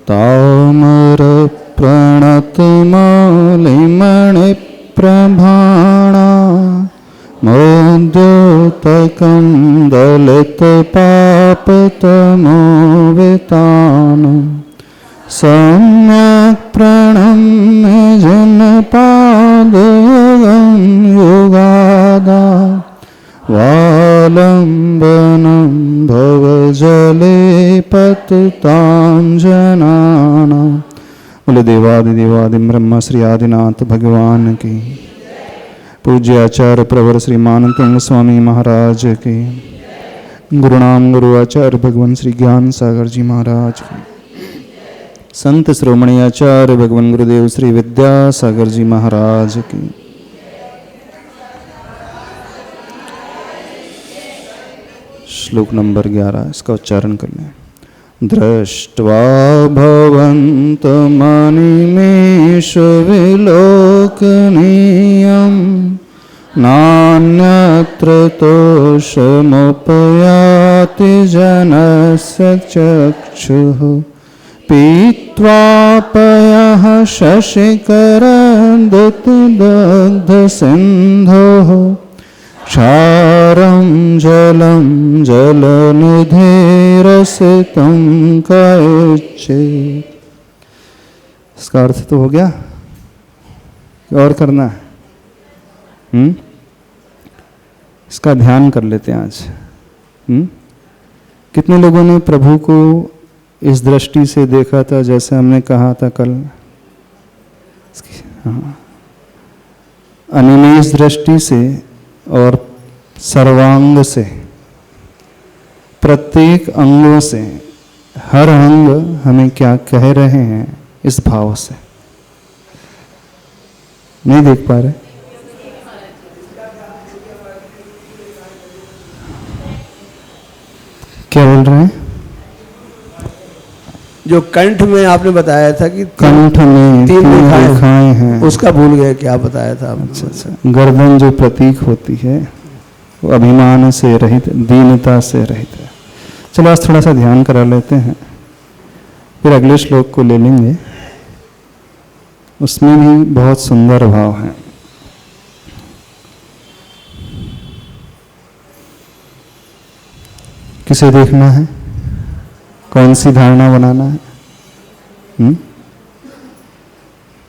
तामर प्रणतमालिमणिप्रभाणा मोद्योतकं दलितपापतमोवितानं सम्यक् प्रणम्य जनपादयुगं युगादा वालम्बनं भवजले पतितां जनानां। बोले देवादिदेवादि ब्रह्म श्री आदिनाथ भगवान की। पूज्य आचार्य प्रवर श्रीमान तुंग स्वामी महाराज के। गुरुनाम गुरु आचार्य भगवान श्री ज्ञान सागर जी महाराज के। संत श्रोमणी आचार्य भगवान गुरुदेव श्री विद्यासागर जी महाराज की। श्लोक नंबर 11, इसका उच्चारण कर लें। दृष्ट्वा भवन्तमनिमेष विलोकनीयं नान्यत्र तोषमुपयाति जनस्य चक्षुः पीत्वा पयः शशिकरन्दुतिदग्धसिन्धोः क्षारं जलं जलनिधिरसितं कैचित्। इसका अर्थ तो हो गया, और करना है? इसका ध्यान कर लेते हैं आज। कितने लोगों ने प्रभु को इस दृष्टि से देखा था जैसे हमने कहा था कल? हाँ, अनिमेष दृष्टि से और सर्वांग से, प्रत्येक अंगों से, हर अंग हमें क्या कह रहे हैं इस भाव से। नहीं देख पा रहे? क्या बोल रहे हैं? जो कंठ में आपने बताया था कि कंठ में 3 रेखाएं हैं, उसका भूल गए, क्या बताया था? अच्छा। गर्दन जो प्रतीक होती है वो अभिमान से रहित, दीनता से रहित है। चलो आज थोड़ा सा ध्यान करा लेते हैं, फिर अगले श्लोक को ले लेंगे। उसमें भी बहुत सुंदर भाव है। किसे देखना है? कौन सी धारणा बनाना है?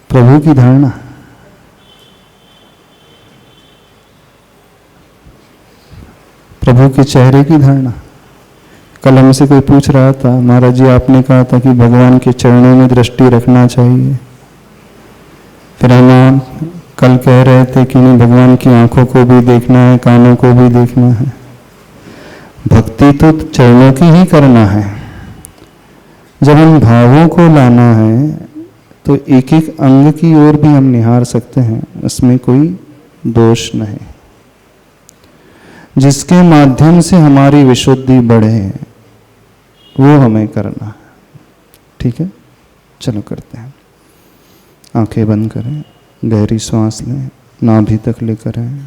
प्रभु की धारणा। प्रभु के चेहरे की धारणा। कल हमसे कोई पूछ रहा था, महाराज जी आपने कहा था कि भगवान के चरणों में दृष्टि रखना चाहिए। फिर हम कल कह रहे थे कि नहीं, भगवान की आंखों को भी देखना है, कानों को भी देखना है। भक्ति तो चरणों की ही करना है। जब हम भावों को लाना है तो एक एक अंग की ओर भी हम निहार सकते हैं, उसमें कोई दोष नहीं। जिसके माध्यम से हमारी विशुद्धि बढ़े वो हमें करना है। ठीक है, चलो करते हैं। आंखें बंद करें, गहरी सांस लें, नाभि तक लेकर आए।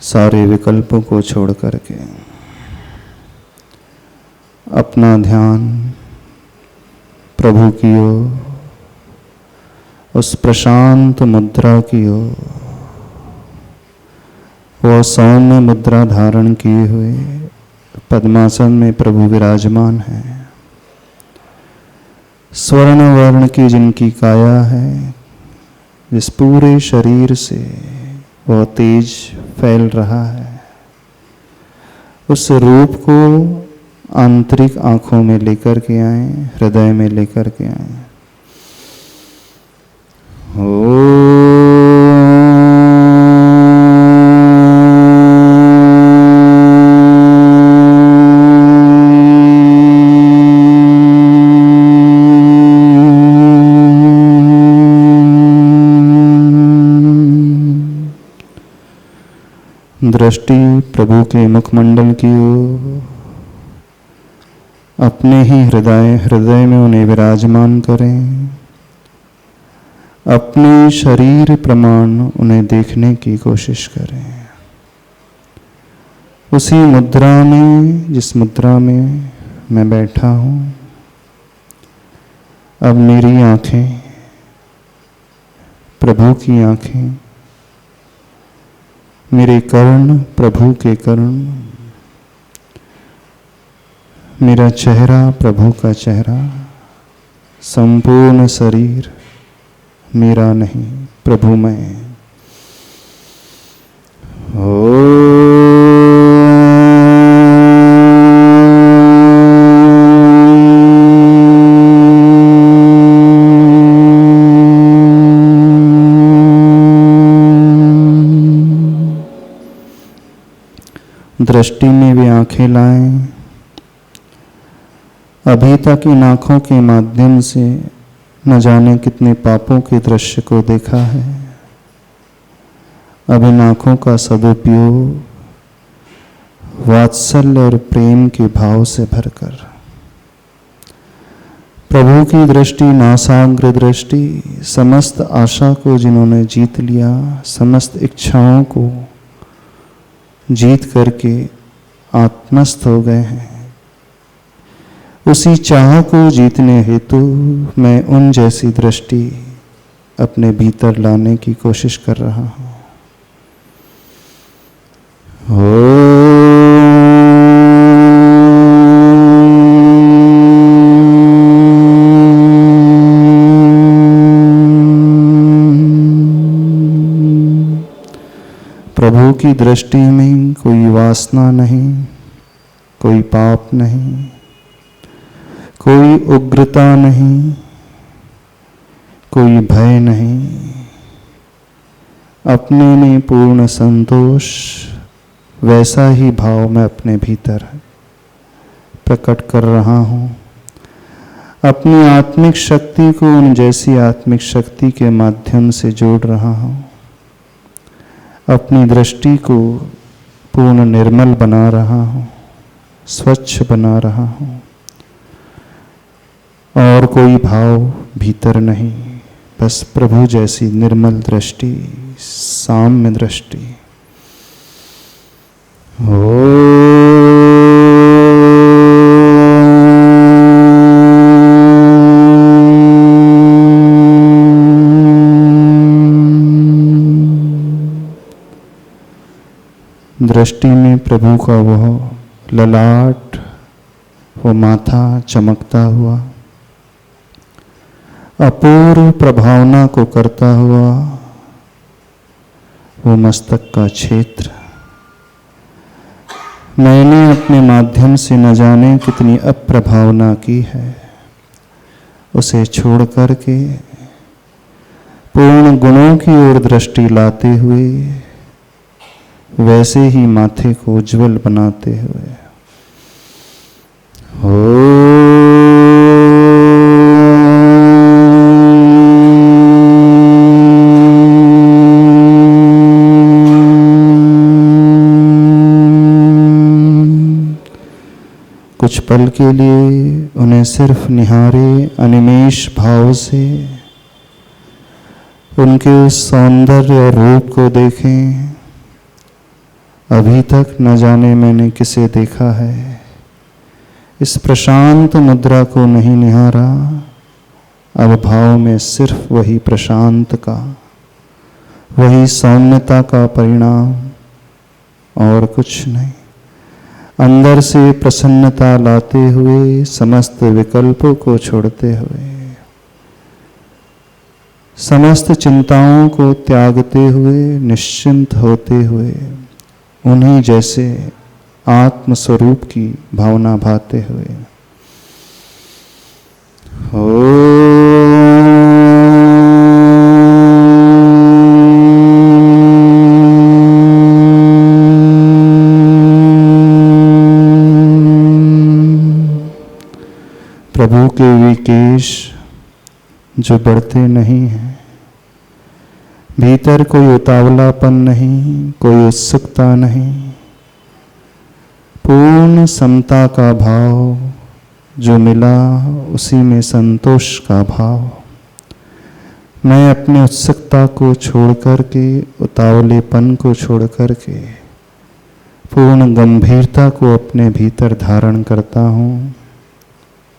सारे विकल्पों को छोड़ करके अपना ध्यान प्रभु की ओर, उस प्रशांत मुद्रा की ओर, वह सौम्य मुद्रा धारण किए हुए पद्मासन में प्रभु विराजमान है। स्वर्ण वर्ण की जिनकी काया है, जिस पूरे शरीर से वह तेज फैल रहा है, उस रूप को आंतरिक आंखों में लेकर के आए, हृदय में लेकर के आए। दृष्टि प्रभु के मुखमंडल की ओर, अपने ही हृदय में उन्हें विराजमान करें। अपने शरीर प्रमाण उन्हें देखने की कोशिश करें। उसी मुद्रा में, जिस मुद्रा में मैं बैठा हूँ, अब मेरी आंखें प्रभु की आंखें, मेरे कर्ण प्रभु के कर्ण, मेरा चेहरा प्रभु का चेहरा, संपूर्ण शरीर मेरा नहीं प्रभुमय। दृष्टि में भी आंखें लाएं। अभी तक इन आंखों के माध्यम से न जाने कितने पापों के दृश्य को देखा है। अब इन आंखों का सदुपयोग वात्सल्य और प्रेम के भाव से भरकर प्रभु की दृष्टि, नासाग्र दृष्टि, समस्त आशा को जिन्होंने जीत लिया, समस्त इच्छाओं को जीत करके आत्मस्थ हो गए हैं, उसी चाह को जीतने हेतु मैं उन जैसी दृष्टि अपने भीतर लाने की कोशिश कर रहा हूँ। प्रभु की दृष्टि में कोई वासना नहीं, कोई पाप नहीं, कोई उग्रता नहीं, कोई भय नहीं। अपने में पूर्ण संतोष, वैसा ही भाव मैं अपने भीतर प्रकट कर रहा हूँ। अपनी आत्मिक शक्ति को उन जैसी आत्मिक शक्ति के माध्यम से जोड़ रहा हूँ। अपनी दृष्टि को पूर्ण निर्मल बना रहा हूँ, स्वच्छ बना रहा हूँ, और कोई भाव भीतर नहीं, बस प्रभु जैसी निर्मल दृष्टि, साम्य दृष्टि। दृष्टि में प्रभु का वह ललाट, वो माथा चमकता हुआ, अपूर्व प्रभावना को करता हुआ वो मस्तक का क्षेत्र, मैंने अपने माध्यम से न जाने कितनी अप्रभावना की है, उसे छोड़ करके पूर्ण गुणों की ओर दृष्टि लाते हुए, वैसे ही माथे को उज्जवल बनाते हुए कुछ पल के लिए उन्हें सिर्फ निहारे, अनिमेष भाव से उनके उस सौंदर्य और रूप को देखें। अभी तक न जाने मैंने किसे देखा है, इस प्रशांत मुद्रा को नहीं निहारा। अब भाव में सिर्फ वही प्रशांत का, वही सौम्यता का परिणाम, और कुछ नहीं। अंदर से प्रसन्नता लाते हुए, समस्त विकल्पों को छोड़ते हुए, समस्त चिंताओं को त्यागते हुए, निश्चिंत होते हुए, उन्हीं जैसे आत्मस्वरूप की भावना भाते हुए प्रभु के वे केश जो बढ़ते नहीं हैं, भीतर कोई उतावलापन नहीं, कोई उत्सुकता नहीं, पूर्ण समता का भाव, जो मिला उसी में संतोष का भाव। मैं अपनी उत्सुकता को छोड़ करके, उतावलेपन को छोड़ करके पूर्ण गंभीरता को अपने भीतर धारण करता हूँ,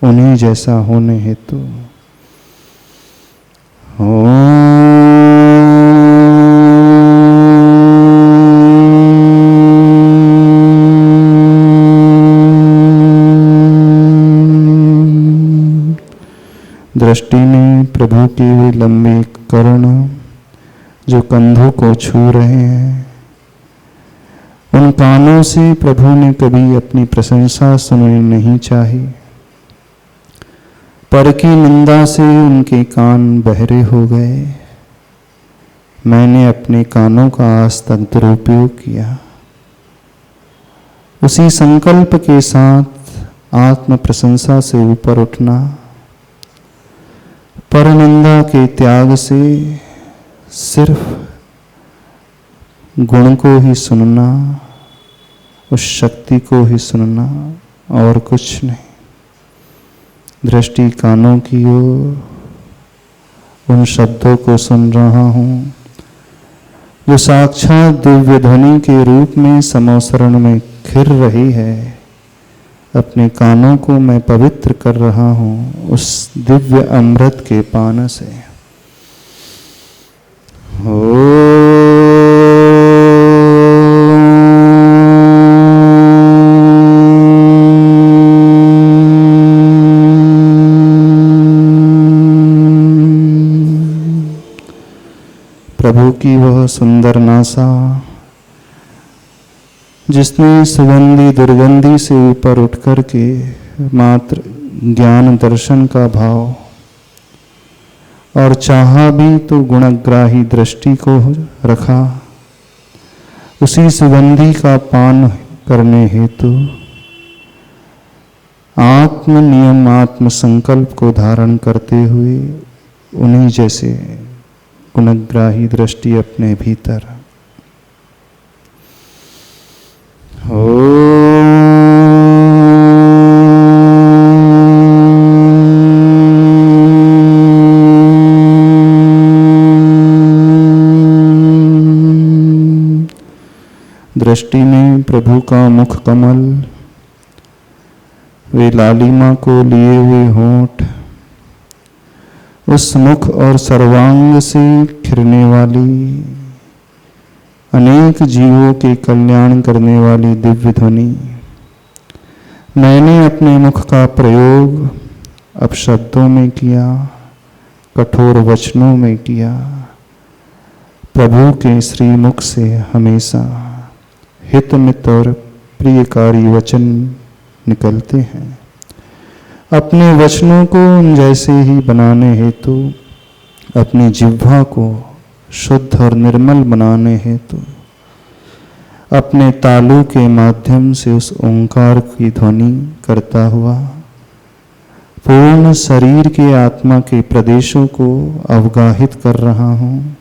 उन्हीं जैसा होने हेतु। दृष्टि ने प्रभु के वे लंबे कर्ण जो कंधों को छू रहे हैं, उन कानों से प्रभु ने कभी अपनी प्रशंसा सुननी नहीं चाही। पर की निंदा से उनके कान बहरे हो गए। मैंने अपने कानों का आज तक दुरुपयोग किया। उसी संकल्प के साथ आत्म प्रशंसा से ऊपर उठना, पर निंदा के त्याग से सिर्फ गुण को ही सुनना, उस शक्ति को ही सुनना और कुछ नहीं। दृष्टि कानों की ओर उन शब्दों को सुन रहा हूँ जो साक्षात दिव्य ध्वनि के रूप में समोसरण में खिर रही है। अपने कानों को मैं पवित्र कर रहा हूँ उस दिव्य अमृत के पान से। प्रभु की वह सुंदर नासा जिसने सुगंधी दुर्गंधी से ऊपर उठ कर के मात्र ज्ञान दर्शन का भाव और चाहा भी तो गुणग्राही दृष्टि को रखा, उसी सुगंधी का पान करने हेतु आत्म नियम आत्म संकल्प को धारण करते हुए उन्हीं जैसे गुणग्राही दृष्टि अपने भीतर। दृष्टि में प्रभु का मुख कमल, वे लालिमा को लिए हुए होंठ, उस मुख और सर्वांग से खिरने वाली अनेक जीवों के कल्याण करने वाली दिव्य ध्वनि। मैंने अपने मुख का प्रयोग अब शब्दों में किया, कठोर वचनों में किया। प्रभु के श्रीमुख से हमेशा हितमित और प्रियकारी वचन निकलते हैं। अपने वचनों को उन जैसे ही बनाने हेतु, अपनी जिह्वा को शुद्ध और निर्मल बनाने हेतु, अपने तालु के माध्यम से उस ओंकार की ध्वनि करता हुआ पूर्ण शरीर के आत्मा के प्रदेशों को अवगाहित कर रहा हूँ।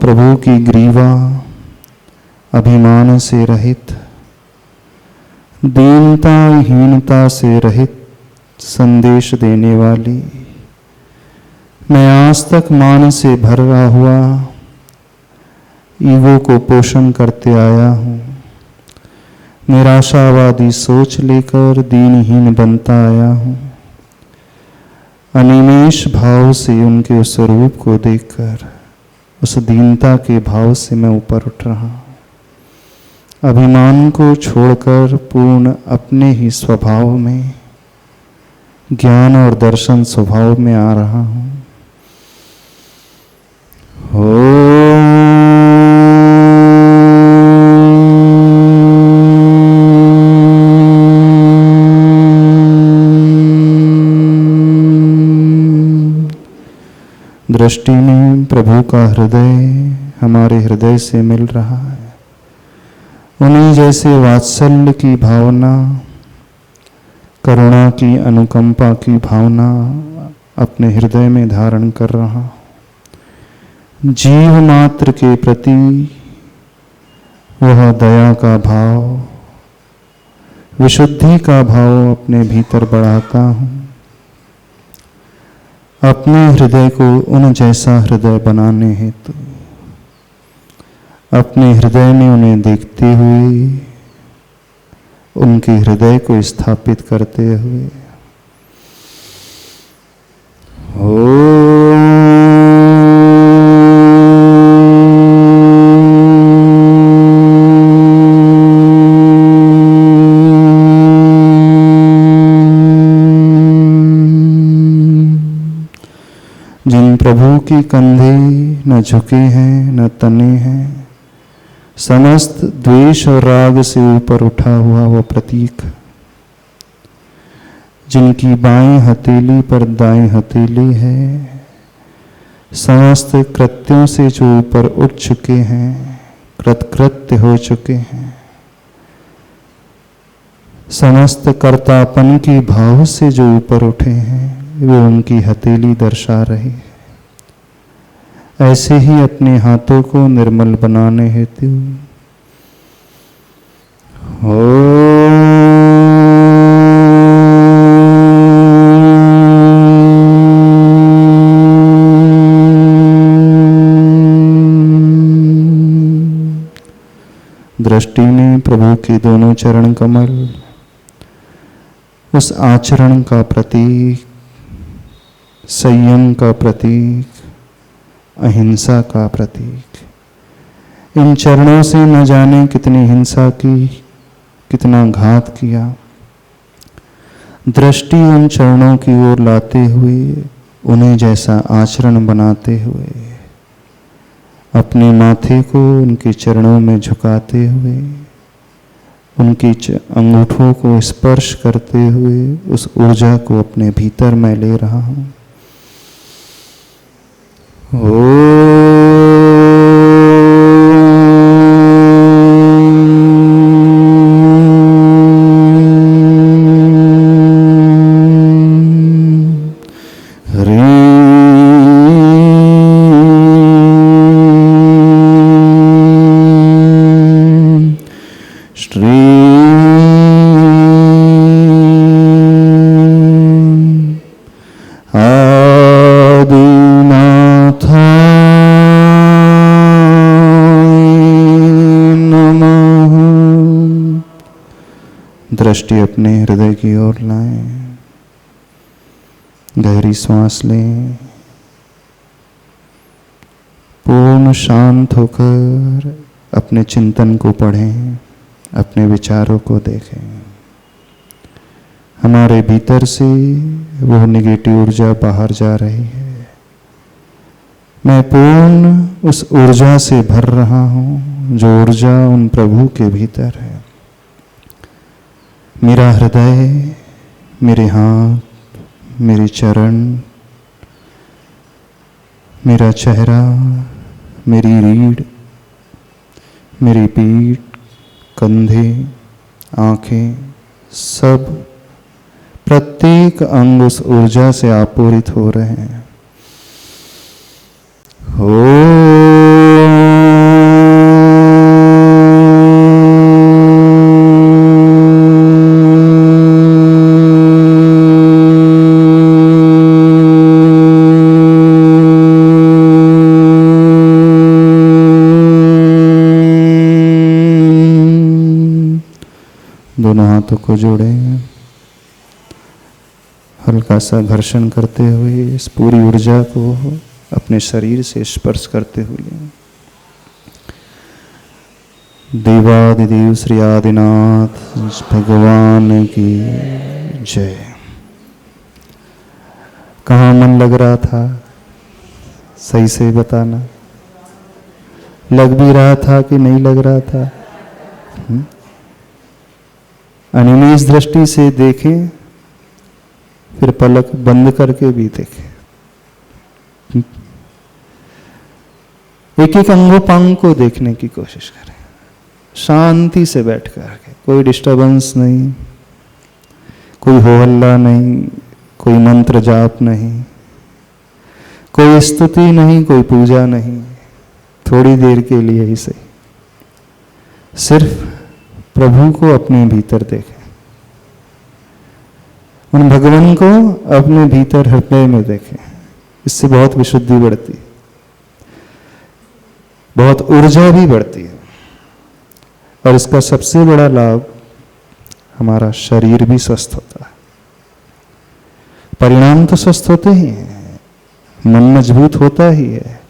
प्रभु की ग्रीवा अभिमान से रहित, दीनता हीनता से रहित संदेश देने वाली, मैं आज तक मान से भरा हुआ ईगो को पोषण करते आया हूँ। निराशावादी सोच लेकर दीनहीन बनता आया हूँ। अनिमेष भाव से उनके उस स्वरूप को देखकर उस दीनता के भाव से मैं ऊपर उठ रहा हूँ। अभिमान को छोड़कर पूर्ण अपने ही स्वभाव में, ज्ञान और दर्शन स्वभाव में आ रहा हूँ। दृष्टि में प्रभु का हृदय हमारे हृदय से मिल रहा है। उन्हीं जैसे वात्सल्य की भावना, करुणा की, अनुकंपा की भावना अपने हृदय में धारण कर रहा। जीव मात्र के प्रति वह दया का भाव, विशुद्धि का भाव अपने भीतर बढ़ाता हूँ। अपने हृदय को उन जैसा हृदय बनाने हेतु अपने हृदय में उन्हें देखते हुए, उनके हृदय को स्थापित करते हुए जिन प्रभु की कंधे न झुके हैं न तने हैं, समस्त द्वेष और राग से ऊपर उठा हुआ वो प्रतीक, जिनकी बाएं हथेली पर दाएं हथेली है, समस्त कृत्यों से जो ऊपर उठ चुके हैं, कृतकृत्य हो चुके हैं, समस्त कर्तापन की भाव से जो ऊपर उठे हैं, वे उनकी हथेली दर्शा रही है। ऐसे ही अपने हाथों को निर्मल बनाने हेतु दृष्टि ने प्रभु के दोनों चरण कमल उस आचरण का प्रतीक, संयम का प्रतीक, अहिंसा का प्रतीक, इन चरणों से न जाने कितनी हिंसा की, कितना घात किया। दृष्टि उन चरणों की ओर लाते हुए, उन्हें जैसा आचरण बनाते हुए, अपने माथे को उनके चरणों में झुकाते हुए, उनके अंगूठों को स्पर्श करते हुए उस ऊर्जा को अपने भीतर मैं ले रहा हूँ। दृष्टि अपने हृदय की ओर लाएं, गहरी सांस लें, पूर्ण शांत होकर अपने चिंतन को पढ़ें, अपने विचारों को देखें। हमारे भीतर से वो नेगेटिव ऊर्जा बाहर जा रही है, मैं पूर्ण उस ऊर्जा से भर रहा हूँ जो ऊर्जा उन प्रभु के भीतर है। मेरा हृदय, मेरे हाथ, मेरे चरण, मेरा चेहरा, मेरी रीढ़, मेरी पीठ, कंधे, आंखें, सब प्रत्येक अंग उस ऊर्जा से आपूरित हो रहे हैं। दोनों हाथों को जोड़े, हल्का सा घर्षण करते हुए इस पूरी ऊर्जा को अपने शरीर से स्पर्श करते हुए देवादिदेव श्री आदिनाथ भगवान की जय। कहाँ मन लग रहा था, सही से बताना। लग भी रहा था कि नहीं लग रहा था? अनिमेष दृष्टि से देखें, फिर पलक बंद करके भी देखें। एक एक अंगोपांग को देखने की कोशिश करें, शांति से बैठ करके, कोई डिस्टरबेंस नहीं, कोई हो हल्ला नहीं, कोई मंत्र जाप नहीं, कोई स्तुति नहीं, कोई पूजा नहीं, थोड़ी देर के लिए ही सही, सिर्फ प्रभु को अपने भीतर देखें, उन भगवान को अपने भीतर हृदय में देखें। इससे बहुत विशुद्धि बढ़ती है, बहुत ऊर्जा भी बढ़ती है, और इसका सबसे बड़ा लाभ हमारा शरीर भी स्वस्थ होता है। परिणाम तो स्वस्थ होते ही हैं, मन मजबूत होता ही है,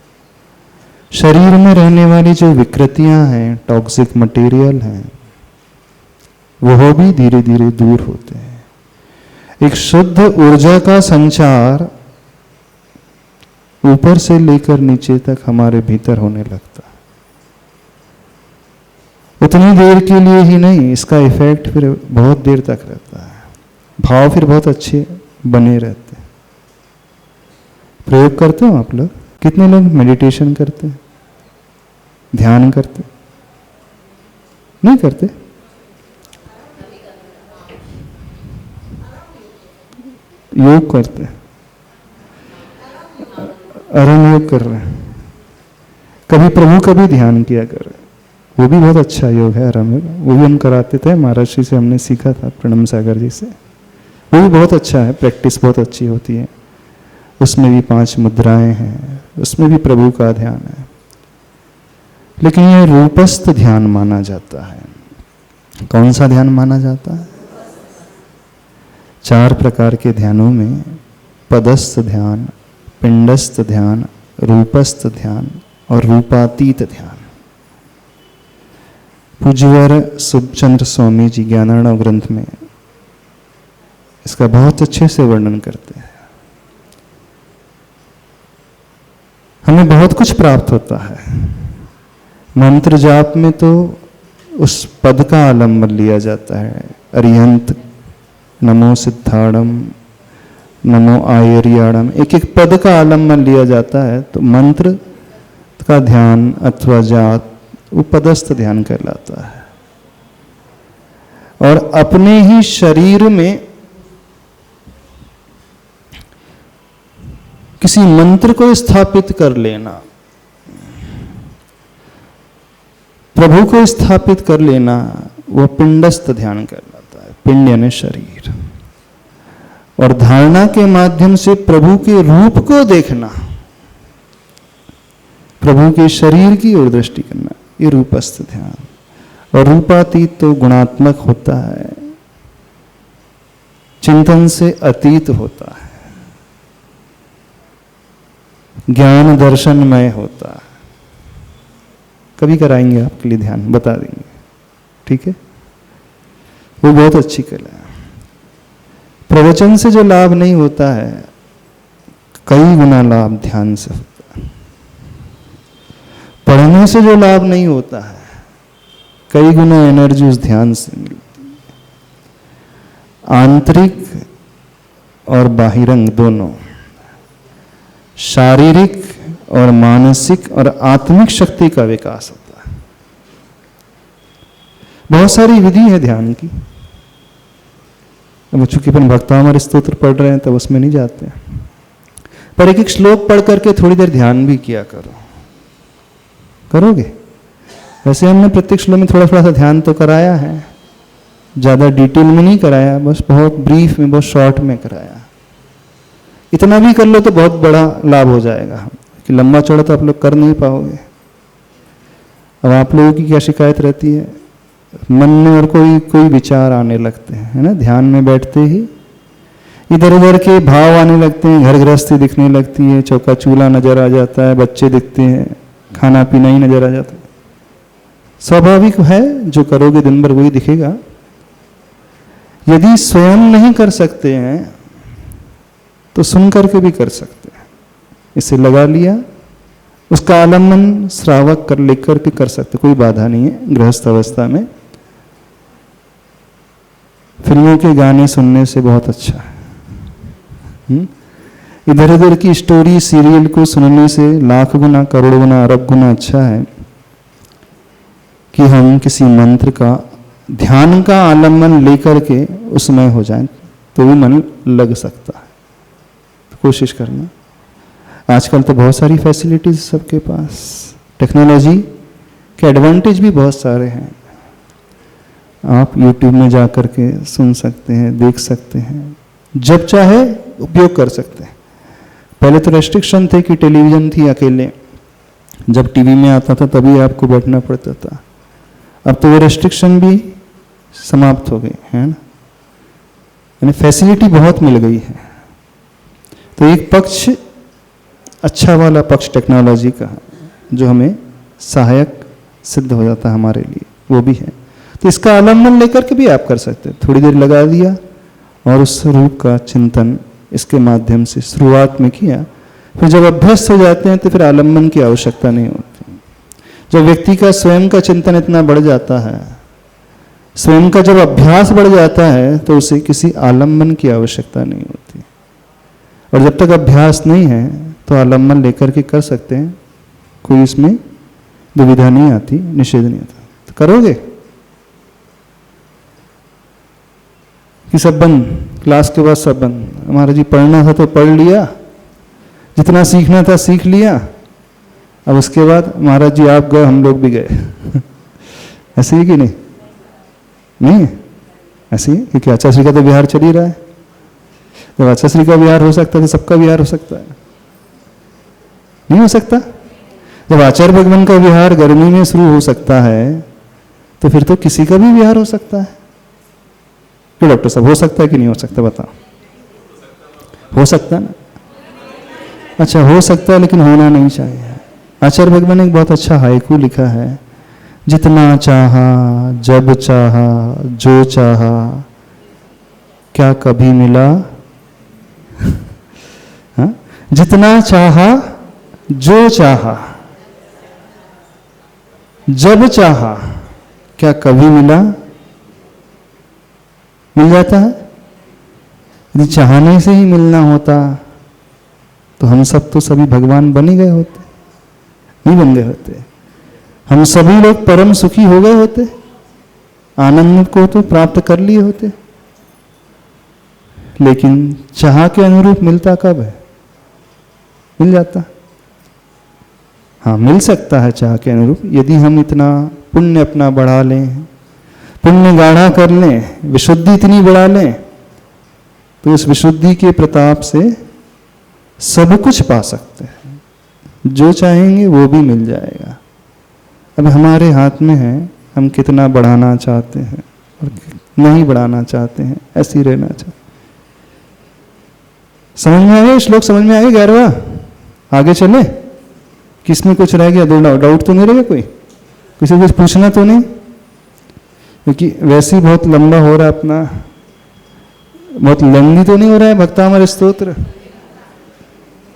शरीर में रहने वाली जो विकृतियां हैं, टॉक्सिक मटेरियल हैं, वह भी धीरे धीरे दूर होते हैं। एक शुद्ध ऊर्जा का संचार ऊपर से लेकर नीचे तक हमारे भीतर होने लगता है। उतनी देर के लिए ही नहीं, इसका इफेक्ट फिर बहुत देर तक रहता है, भाव फिर बहुत अच्छे बने रहते हैं। प्रयोग करते हो आप लोग? कितने लोग मेडिटेशन करते हैं, ध्यान करते, नहीं करते? योग करते हैं, अरुण योग कर रहे हैं, कभी प्रभु का भी ध्यान किया कर रहे हैं, वो भी बहुत अच्छा योग है अरुण योग, वो भी हम कराते थे, महाराज जी से हमने सीखा था, प्रणम सागर जी से, वो भी बहुत अच्छा है, प्रैक्टिस बहुत अच्छी होती है। उसमें भी 5 मुद्राएं हैं, उसमें भी प्रभु का ध्यान है, लेकिन यह रूपस्थ ध्यान माना जाता है। कौन सा ध्यान माना जाता है? 4 प्रकार के ध्यानों में पदस्थ ध्यान, पिंडस्थ ध्यान, रूपस्थ ध्यान और रूपातीत ध्यान। पूज्यवर सुबचंद्र स्वामी जी ज्ञानार्णव ग्रंथ में इसका बहुत अच्छे से वर्णन करते हैं। हमें बहुत कुछ प्राप्त होता है। मंत्र जाप में तो उस पद का आलंबन लिया जाता है, अरिहंत, नमो सिद्धाणम, नमो आयरियाणम, एक एक पद का आलंबन लिया जाता है। तो मंत्र का ध्यान अथवा जाप वो पदस्थ ध्यान कहलाता है। और अपने ही शरीर में किसी मंत्र को स्थापित कर लेना, प्रभु को स्थापित कर लेना, वह पिंडस्थ ध्यान कहलाता है। पिंड यानी शरीर, और धारणा के माध्यम से प्रभु के रूप को देखना, प्रभु के शरीर की ओर दृष्टि करना, ये रूपस्थ ध्यान। और रूपातीत तो गुणात्मक होता है, चिंतन से अतीत होता है, ज्ञान दर्शनमय होता है। कभी कराएंगे आपके लिए ध्यान, बता देंगे, ठीक है? वो बहुत अच्छी कला है। प्रवचन से जो लाभ नहीं होता है, कई गुना लाभ ध्यान से होता है। पढ़ने से जो लाभ नहीं होता है, कई गुना एनर्जी उस ध्यान से मिलती है। आंतरिक और बाहिरंग दोनों, शारीरिक और मानसिक और आत्मिक शक्ति का विकास होता है। बहुत सारी विधि है ध्यान की। अब चूंकि अपन भक्तामृत स्तोत्र पढ़ रहे हैं तब उसमें नहीं जाते हैं, पर एक एक श्लोक पढ़ करके थोड़ी देर ध्यान भी किया करो। करोगे? वैसे हमने प्रत्येक श्लोक में थोड़ा थोड़ा सा ध्यान तो कराया है, ज्यादा डिटेल में नहीं कराया, बस बहुत ब्रीफ में, बहुत शॉर्ट में कराया। इतना भी कर लो तो बहुत बड़ा लाभ हो जाएगा, कि लंबा चौड़ा तो आप लोग कर नहीं पाओगे। अब आप लोगों की क्या शिकायत रहती है, मन में और कोई विचार आने लगते हैं, है ना? ध्यान में बैठते ही इधर उधर के भाव आने लगते हैं, घर गृहस्थी दिखने लगती है, चौका चूल्हा नजर आ जाता है, बच्चे दिखते हैं, खाना पीना ही नजर आ जाता है। स्वाभाविक है, जो करोगे दिन भर वही दिखेगा। यदि स्वयं नहीं कर सकते हैं तो सुन करके भी कर सकते हैं। इसे लगा लिया, उसका आलम्बन श्रावक कर लेकर के कर सकते, कोई बाधा नहीं है गृहस्थ अवस्था में। फिल्मों के गाने सुनने से बहुत अच्छा है। इधर उधर की स्टोरी सीरियल को सुनने से लाख गुना, करोड़ गुना, अरब गुना अच्छा है कि हम किसी मंत्र का ध्यान का आलम्बन लेकर के उसमें हो जाएं, तो भी मन लग सकता है। तो कोशिश करना। आजकल तो बहुत सारी फैसिलिटीज सबके पास, टेक्नोलॉजी के एडवांटेज भी बहुत सारे हैं। आप YouTube में जा कर के सुन सकते हैं, देख सकते हैं, जब चाहे उपयोग कर सकते हैं। पहले तो रेस्ट्रिक्शन थे कि टेलीविजन थी अकेले, जब टीवी में आता था तभी आपको बैठना पड़ता था। अब तो वो रेस्ट्रिक्शन भी समाप्त हो गई है ना, यानी फैसिलिटी बहुत मिल गई है। तो एक पक्ष अच्छा वाला पक्ष टेक्नोलॉजी का जो हमें सहायक सिद्ध हो जाता है हमारे लिए, वो भी है। तो इसका आलम्बन लेकर के भी आप कर सकते हैं। थोड़ी देर लगा दिया और उस रूप का चिंतन इसके माध्यम से शुरुआत में किया, फिर जब अभ्यस्त हो जाते हैं तो फिर आलम्बन की आवश्यकता नहीं होती। जब व्यक्ति का स्वयं का चिंतन इतना बढ़ जाता है, स्वयं का जब अभ्यास बढ़ जाता है, तो उसे किसी आलम्बन की आवश्यकता नहीं होती। और जब तक अभ्यास नहीं है तो आलम्बन लेकर के कर सकते हैं, कोई इसमें दुविधा नहीं आती, निषेध नहीं आता। तो करोगे कि सब बंद, क्लास के बाद सब बंद, हमारा जी पढ़ना था तो पढ़ लिया, जितना सीखना था सीख लिया, अब उसके बाद महाराज जी आप गए हम लोग भी गए ऐसे ही कि नहीं? नहीं ऐसे ही, क्योंकि आचार्य का तो विहार चल ही रहा है। जब आचार्य का विहार हो सकता है तो सबका विहार हो सकता है? नहीं हो सकता। जब आचार्य भगवान का विहार गर्मी में शुरू हो सकता है तो फिर तो किसी का भी विहार हो सकता है। तो डॉक्टर साहब हो सकता है कि नहीं हो सकता? बताओ। हो सकता है ना? अच्छा हो सकता है, लेकिन होना नहीं चाहिए। आचार्य भगवान ने एक बहुत अच्छा हाइकू लिखा है, जितना चाहा, जब चाहा, जो चाहा, क्या कभी मिला? हाँ? जितना चाहा, जो चाहा, जब चाहा, क्या कभी मिला? मिल जाता है। यदि चाहने से ही मिलना होता तो हम सब तो सभी भगवान बन ही गए होते, नहीं बन गए होते। हम सभी लोग परम सुखी हो गए होते, आनंद को तो प्राप्त कर लिए होते। लेकिन चाह के अनुरूप मिलता कब है? मिल जाता। हाँ मिल सकता है चाह के अनुरूप, यदि हम इतना पुण्य अपना बढ़ा लें, पुण्य गाढ़ा कर लें, विशुद्धि इतनी बढ़ा लें, तो उस विशुद्धि के प्रताप से सब कुछ पा सकते हैं। जो चाहेंगे वो भी मिल जाएगा। अब हमारे हाथ में है, हम कितना बढ़ाना चाहते हैं और नहीं बढ़ाना चाहते हैं, ऐसे ही रहना चाहते। समझ में आ गया? श्लोक समझ में आ गया 11वां? आगे चले? किसमें कुछ रह गया? डाउट तो नहीं रहेगा? कोई किसी को कुछ पूछना तो नहीं? क्योंकि वैसे ही बहुत लंबा हो रहा है अपना, बहुत लंबी तो नहीं हो रहा है भक्तामर स्तोत्र।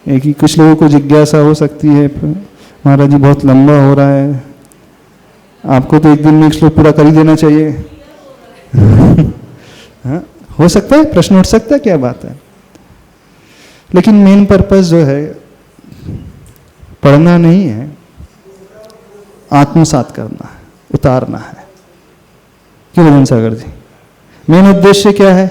एक ही कुछ लोगों को जिज्ञासा हो सकती है, महाराज जी बहुत लंबा हो रहा है, आपको तो एक दिन में एक श्लोक पूरा कर ही देना चाहिए। हाँ? हो सकता है, प्रश्न उठ सकता है, क्या बात है। लेकिन मेन पर्पस जो है पढ़ना नहीं है, आत्मसात करना है, उतारना है। क्यों भजन सागर जी? मेन उद्देश्य क्या है?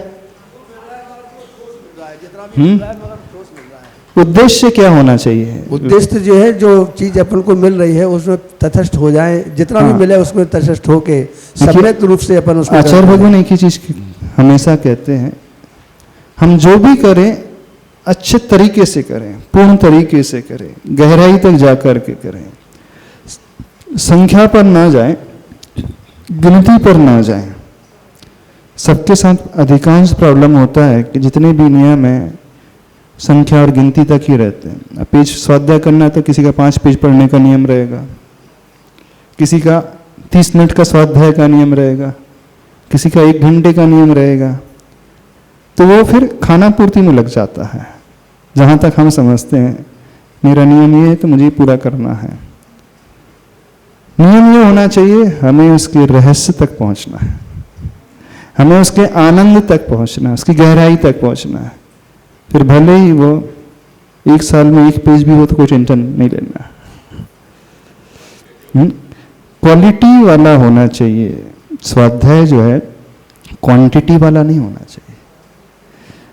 उद्देश्य क्या होना चाहिए? उद्देश्य जो है, जो चीज अपन को मिल रही है उसमें तटस्थ हो जाए, जितना भी मिले उसमें तटस्थ होके सम्यक रूप से अपन उसको। आचार्य भगवान एक ही चीज हमेशा कहते हैं, हम जो भी करें अच्छे तरीके से करें, पूर्ण तरीके से करें, गहराई तक जाकर के करें, संख्या पर ना जाए, गिनती पर ना जाए। सबके साथ अधिकांश प्रॉब्लम होता है कि जितने भी नियम है संख्या और गिनती तक ही रहते हैं। पेज स्वाध्याय करना है तो किसी का 5 पेज पढ़ने का नियम रहेगा, किसी का 30 मिनट का स्वाध्याय का नियम रहेगा, किसी का 1 घंटे का नियम रहेगा। तो वो फिर खाना पूर्ति में लग जाता है। जहाँ तक हम समझते हैं मेरा नियम ये है तो मुझे पूरा करना है। नियम ये होना चाहिए, हमें उसके रहस्य तक पहुँचना है, हमें उसके आनंद तक पहुँचना है, उसकी गहराई तक पहुँचना है। फिर भले ही वो एक साल में एक पेज भी हो तो कोई टेंशन नहीं लेना। क्वालिटी वाला होना चाहिए स्वाध्याय, जो है क्वांटिटी वाला नहीं होना चाहिए।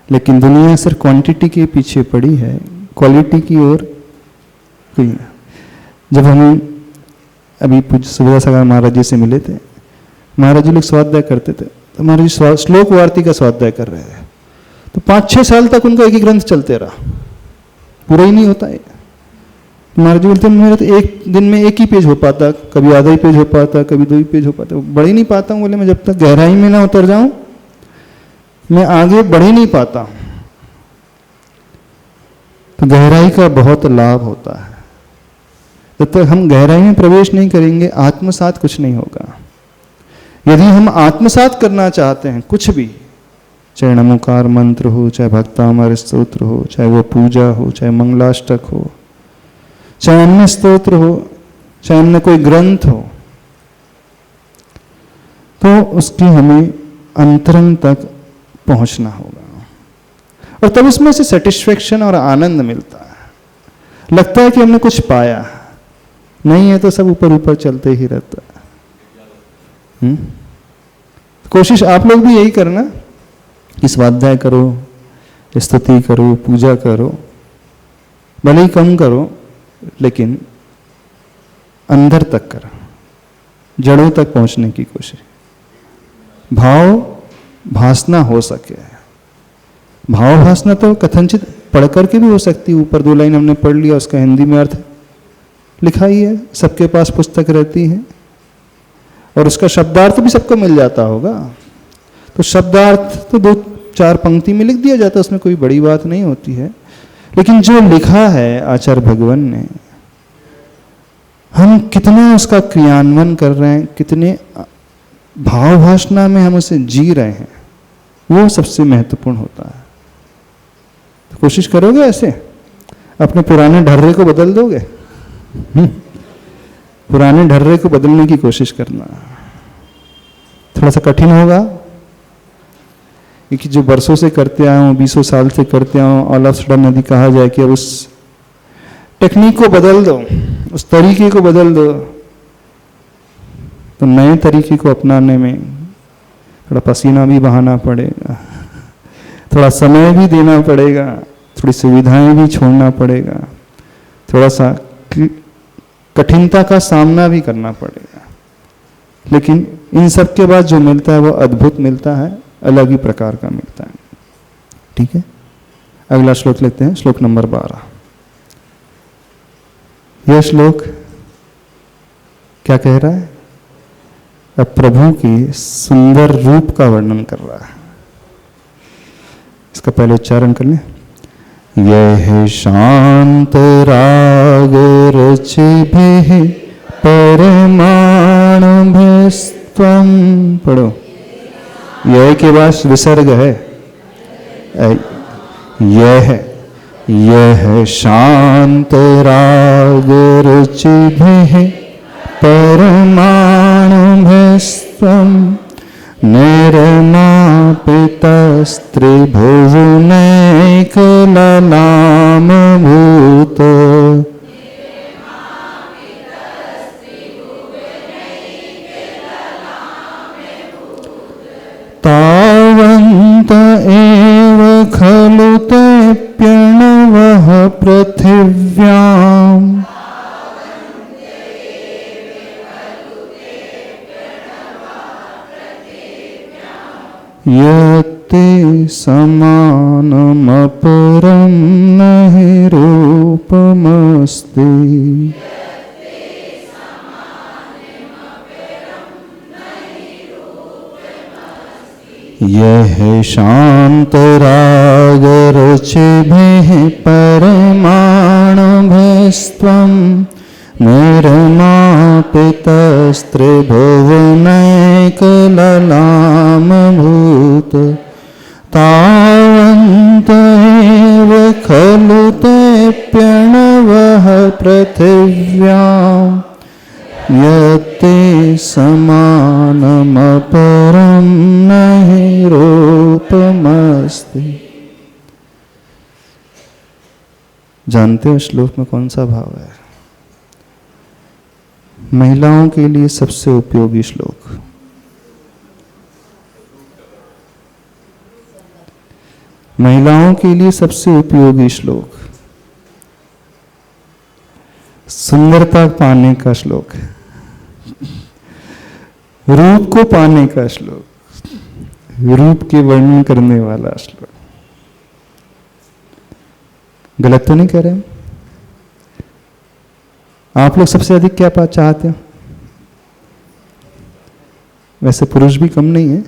लेकिन दुनिया सिर्फ क्वांटिटी के पीछे पड़ी है, क्वालिटी की ओर कोई नहीं। जब हम अभी पूज्य सुविधा सागर महाराज जी से मिले थे, महाराज जी लोग स्वाध्याय करते थे, तो महाराज जी श्लोक वार्ती का स्वाध्याय कर रहे थे, तो 5-6 साल तक उनका एक ही ग्रंथ चलते रहा, पूरा ही नहीं होता है। महाराज जी बोलते मेरा तो एक दिन में एक ही पेज हो पाता, कभी आधा ही पेज हो पाता, कभी 2 ही पेज हो पाता, बढ़ ही नहीं पाता हूँ। बोले मैं जब तक गहराई में ना उतर जाऊं मैं आगे बढ़ ही नहीं पाता हूं। तो गहराई का बहुत लाभ होता है। जब तक हम गहराई में प्रवेश नहीं करेंगे, आत्मसात कुछ नहीं होगा। यदि हम आत्मसात करना चाहते हैं कुछ भी, चाहे नमोकार मंत्र हो, चाहे भक्तामर स्तोत्र हो, चाहे वो पूजा हो, चाहे मंगलाष्टक हो, चाहे अन्य स्तोत्र हो, चाहे अन्य कोई ग्रंथ हो, तो उसकी हमें अंतरंग तक पहुंचना होगा। और तब उसमें से सेटिस्फेक्शन और आनंद मिलता है। लगता है कि हमने कुछ पाया, नहीं है तो सब ऊपर ऊपर चलते ही रहता है। कोशिश आप लोग भी यही करना कि स्वाध्याय करो, स्तुति करो, पूजा करो, भले ही कम करो, लेकिन अंदर तक करो, जड़ों तक पहुंचने की कोशिश। भाव भासना हो सके। भाव भासना तो कथनचित पढ़ करके भी हो सकती है। ऊपर 2 लाइन हमने पढ़ लिया, उसका हिंदी में अर्थ लिखा ही है, सबके पास पुस्तक रहती है, और उसका शब्दार्थ भी सबको मिल जाता होगा। तो शब्दार्थ तो 2-4 पंक्ति में लिख दिया जाता है, उसमें कोई बड़ी बात नहीं होती है। लेकिन जो लिखा है आचार्य भगवान ने, हम कितना उसका क्रियान्वयन कर रहे हैं, कितने भाव भाषणा में हम उसे जी रहे हैं, वो सबसे महत्वपूर्ण होता है। तो कोशिश करोगे ऐसे, अपने पुराने ढर्रे को बदल दोगे? पुराने ढर्रे को बदलने की कोशिश करना थोड़ा सा कठिन होगा, क्योंकि जो बरसों से करते आए हूं, 20 साल से करते आए हूं, ऑल ऑफ सडन यदि कहा जाए कि अब उस टेक्निक को बदल दो, उस तरीके को बदल दो, तो नए तरीके को अपनाने में थोड़ा पसीना भी बहाना पड़ेगा, थोड़ा समय भी देना पड़ेगा, थोड़ी सुविधाएं भी छोड़ना पड़ेगा, थोड़ा सा कठिनता का सामना भी करना पड़ेगा। लेकिन इन सब के बाद जो मिलता है वो अद्भुत मिलता है, अलग ही प्रकार का मिलता है। ठीक है, अगला श्लोक लेते हैं, श्लोक नंबर 12। यह श्लोक क्या कह रहा है? अब प्रभु की सुंदर रूप का वर्णन कर रहा है। इसका पहले उच्चारण कर लें। यह शांत राग रचिभिः परमाणुभिस्त्वं, पढ़ो, यह के बाद विसर्ग है। यह शांत राग रुचिभिः परमाणुभिस्त्वं निर्मापितस्त्रिभुवनैकललामभूत तावन्त एव खलु ते प्रणवः पृथिव्याम् यत्ते समानमपरं नहि रूपमस्ति। यह शान्तरागरुचिभिः परमाणुभिस्त्वं निर्मापितस्त्रिभुवनैकललामभूत तावन्त एव खलु ते प्रणवः पृथिव्याम् यत्ते समानमपरं नहि रूपमस्ति। जानते हो श्लोक में कौन सा भाव है? महिलाओं के लिए सबसे उपयोगी श्लोक। महिलाओं के लिए सबसे उपयोगी श्लोक, सुंदरता पाने का श्लोक, रूप को पाने का श्लोक, रूप के वर्णन करने वाला श्लोक। गलत तो नहीं कह रहे हैं? आप लोग सबसे अधिक क्या चाहते हो? वैसे पुरुष भी कम नहीं है,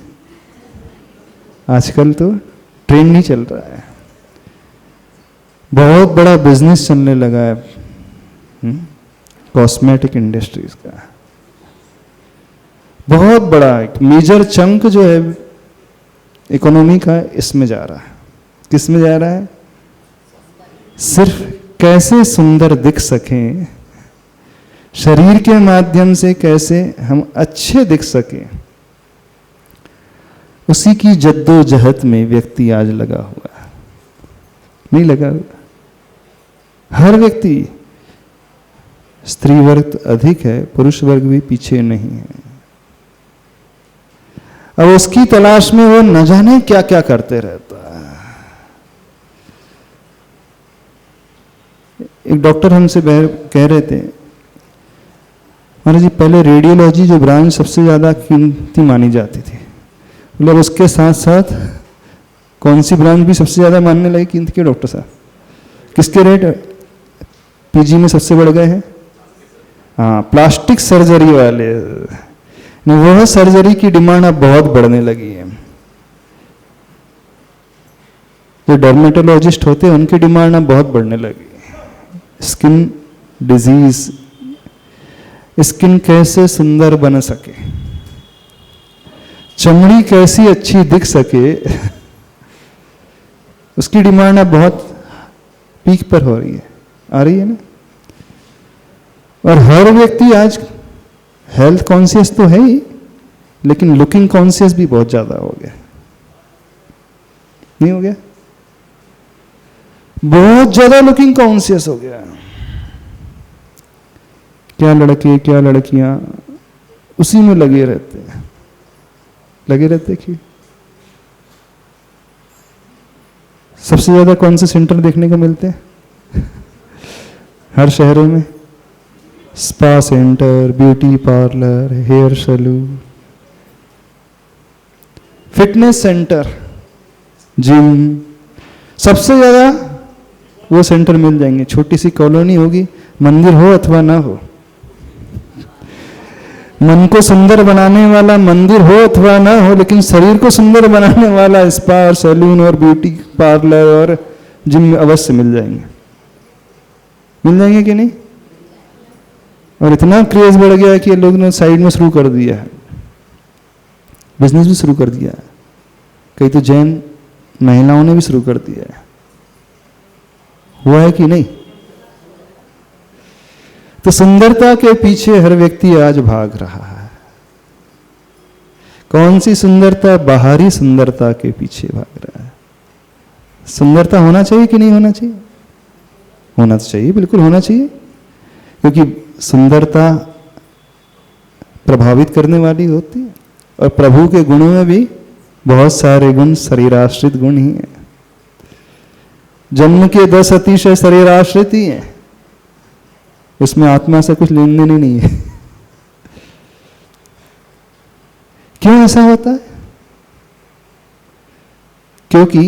आजकल तो ट्रेंड ही चल रहा है, बहुत बड़ा बिजनेस चलने लगा है कॉस्मेटिक इंडस्ट्रीज का। बहुत बड़ा एक मेजर चंक जो है इकोनॉमी का इसमें जा रहा है। किस में जा रहा है? सिर्फ कैसे सुंदर दिख सकें, शरीर के माध्यम से कैसे हम अच्छे दिख सकें, उसी की जद्दोजहद में व्यक्ति आज लगा हुआ है। नहीं लगा हुआ? हर व्यक्ति, स्त्री वर्ग अधिक है, पुरुष वर्ग भी पीछे नहीं है। अब उसकी तलाश में वो न जाने क्या क्या करते रहता है। एक डॉक्टर हमसे कह रहे थे, महाराज जी पहले रेडियोलॉजी जो ब्रांच सबसे ज्यादा कीमती मानी जाती थी, मतलब उसके साथ साथ कौन सी ब्रांच भी सबसे ज्यादा मानने लगी कीमत के? डॉक्टर साहब किसके रेट पीजी में सबसे बढ़ गए हैं? हाँ, प्लास्टिक सर्जरी वाले, वह सर्जरी की डिमांड अब बहुत बढ़ने लगी है। जो डर्मेटोलॉजिस्ट होते हैं उनकी डिमांड अब बहुत बढ़ने लगी है। स्किन डिजीज, स्किन कैसे सुंदर बन सके, चमड़ी कैसी अच्छी दिख सके, उसकी डिमांड अब बहुत पीक पर हो रही है, आ रही है ना। और हर व्यक्ति आज हेल्थ कॉन्शियस तो है ही, लेकिन लुकिंग कॉन्शियस भी बहुत ज्यादा हो गया। नहीं हो गया? बहुत ज्यादा लुकिंग कॉन्शियस हो गया। क्या लड़के क्या लड़कियां उसी में लगे रहते हैं, लगे रहते कि सबसे ज्यादा कौन से सेंटर देखने को मिलते हैं हर शहरों में? Spa centre, beauty parlour, hair salon, fitness centre, gym, सबसे ज्यादा वो सेंटर मिल जाएंगे। छोटी सी कॉलोनी होगी, मंदिर हो अथवा ना हो, मन को सुंदर बनाने वाला मंदिर हो अथवा ना हो, लेकिन शरीर को सुंदर बनाने वाला स्पा और सैलून और ब्यूटी पार्लर और जिम अवश्य मिल जाएंगे। मिल जाएंगे कि नहीं? और इतना क्रेज बढ़ गया है कि लोग ने साइड में शुरू कर दिया है, बिजनेस भी शुरू कर दिया है। कई तो जैन महिलाओं ने भी शुरू कर दिया है। हुआ है कि नहीं? तो सुंदरता के पीछे हर व्यक्ति आज भाग रहा है। कौन सी सुंदरता? बाहरी सुंदरता के पीछे भाग रहा है। सुंदरता होना चाहिए कि नहीं होना चाहिए? होना तो चाहिए, बिल्कुल होना चाहिए, क्योंकि सुंदरता प्रभावित करने वाली होती है। और प्रभु के गुणों में भी बहुत सारे गुण शरीराश्रित गुण ही हैं। जन्म के 10 अतिशय शरीराश्रित ही हैं, उसमें आत्मा से कुछ लेन देन ही नहीं है। क्यों ऐसा होता है? क्योंकि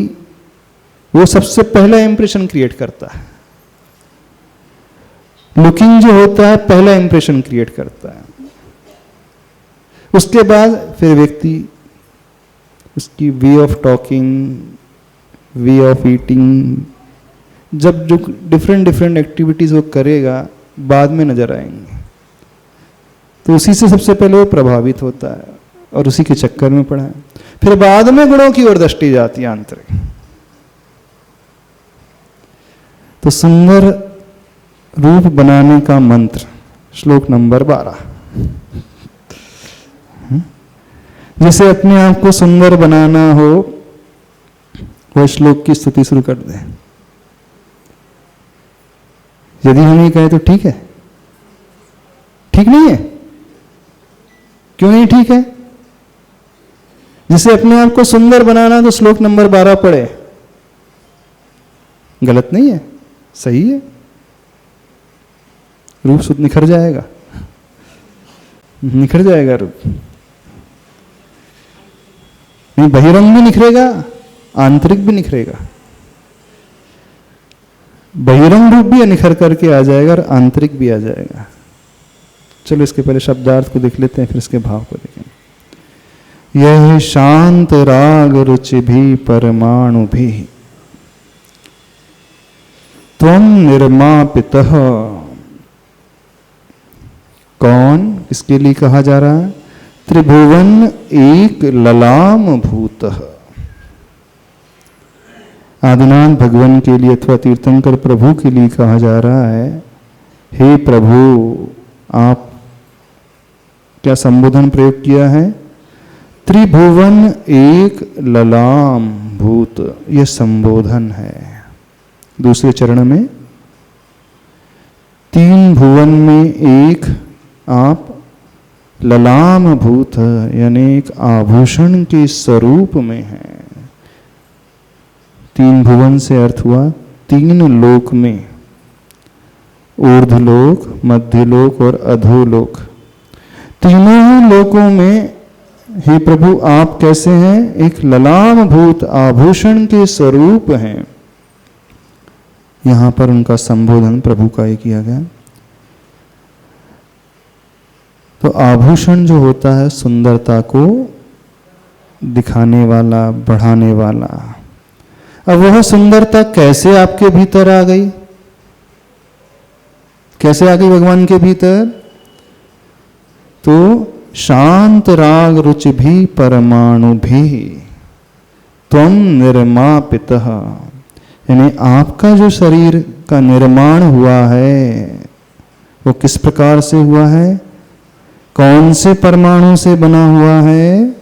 वो सबसे पहला इंप्रेशन क्रिएट करता है। लुकिंग जो होता है पहला इंप्रेशन क्रिएट करता है। उसके बाद फिर व्यक्ति उसकी way of talking, way of eating, जब जो डिफरेंट एक्टिविटीज वो करेगा बाद में नजर आएंगे, तो उसी से सबसे पहले वो प्रभावित होता है और उसी के चक्कर में पड़ा है। फिर बाद में गुणों की ओर दृष्टि जाती है आंतरिक। तो सुंदर रूप बनाने का मंत्र, श्लोक नंबर 12। जिसे अपने आप को सुंदर बनाना हो, वह श्लोक की स्तुति शुरू कर दे। यदि हम ये कहें तो ठीक है? ठीक नहीं है। क्यों नहीं ठीक है? जिसे अपने आप को सुंदर बनाना तो श्लोक नंबर 12 पढ़े। गलत नहीं है, सही है। रूप सुध निखर जाएगा, निखर जाएगा रूप। नहीं, बहिरंग भी निखरेगा, आंतरिक भी निखरेगा। बहिरंग रूप भी निखर करके आ जाएगा और आंतरिक भी आ जाएगा। चलो इसके पहले शब्दार्थ को देख लेते हैं, फिर इसके भाव को देखेंगे। यह शांत राग रुचि भी परमाणु भी त्वं निर्मापितः। कौन, किसके लिए कहा जा रहा है? त्रिभुवन एक ललाम भूतः। आदिनाथ भगवान के लिए अथवा तीर्थंकर प्रभु के लिए कहा जा रहा है, हे प्रभु, आप क्या संबोधन प्रयोग किया है? त्रिभुवन एक ललाम भूत, यह संबोधन है। दूसरे चरण में तीन भुवन में एक आप ललाम भूत, यानी एक आभूषण के स्वरूप में है। तीन भुवन से अर्थ हुआ तीन लोक में, ऊर्ध्वलोक, मध्यलोक और अधोलोक। तीनों ही लोकों में हे प्रभु आप कैसे हैं? एक ललाम भूत आभूषण के स्वरूप हैं। यहां पर उनका संबोधन प्रभु का ही किया गया। तो आभूषण जो होता है सुंदरता को दिखाने वाला, बढ़ाने वाला। अब वह सुंदरता कैसे आपके भीतर आ गई? कैसे आ गई भगवान के भीतर? तो शांत राग रुचि भी परमाणु भी त्वं निर्मापितः, यानी आपका जो शरीर का निर्माण हुआ है वो किस प्रकार से हुआ है? कौन से परमाणु से बना हुआ है?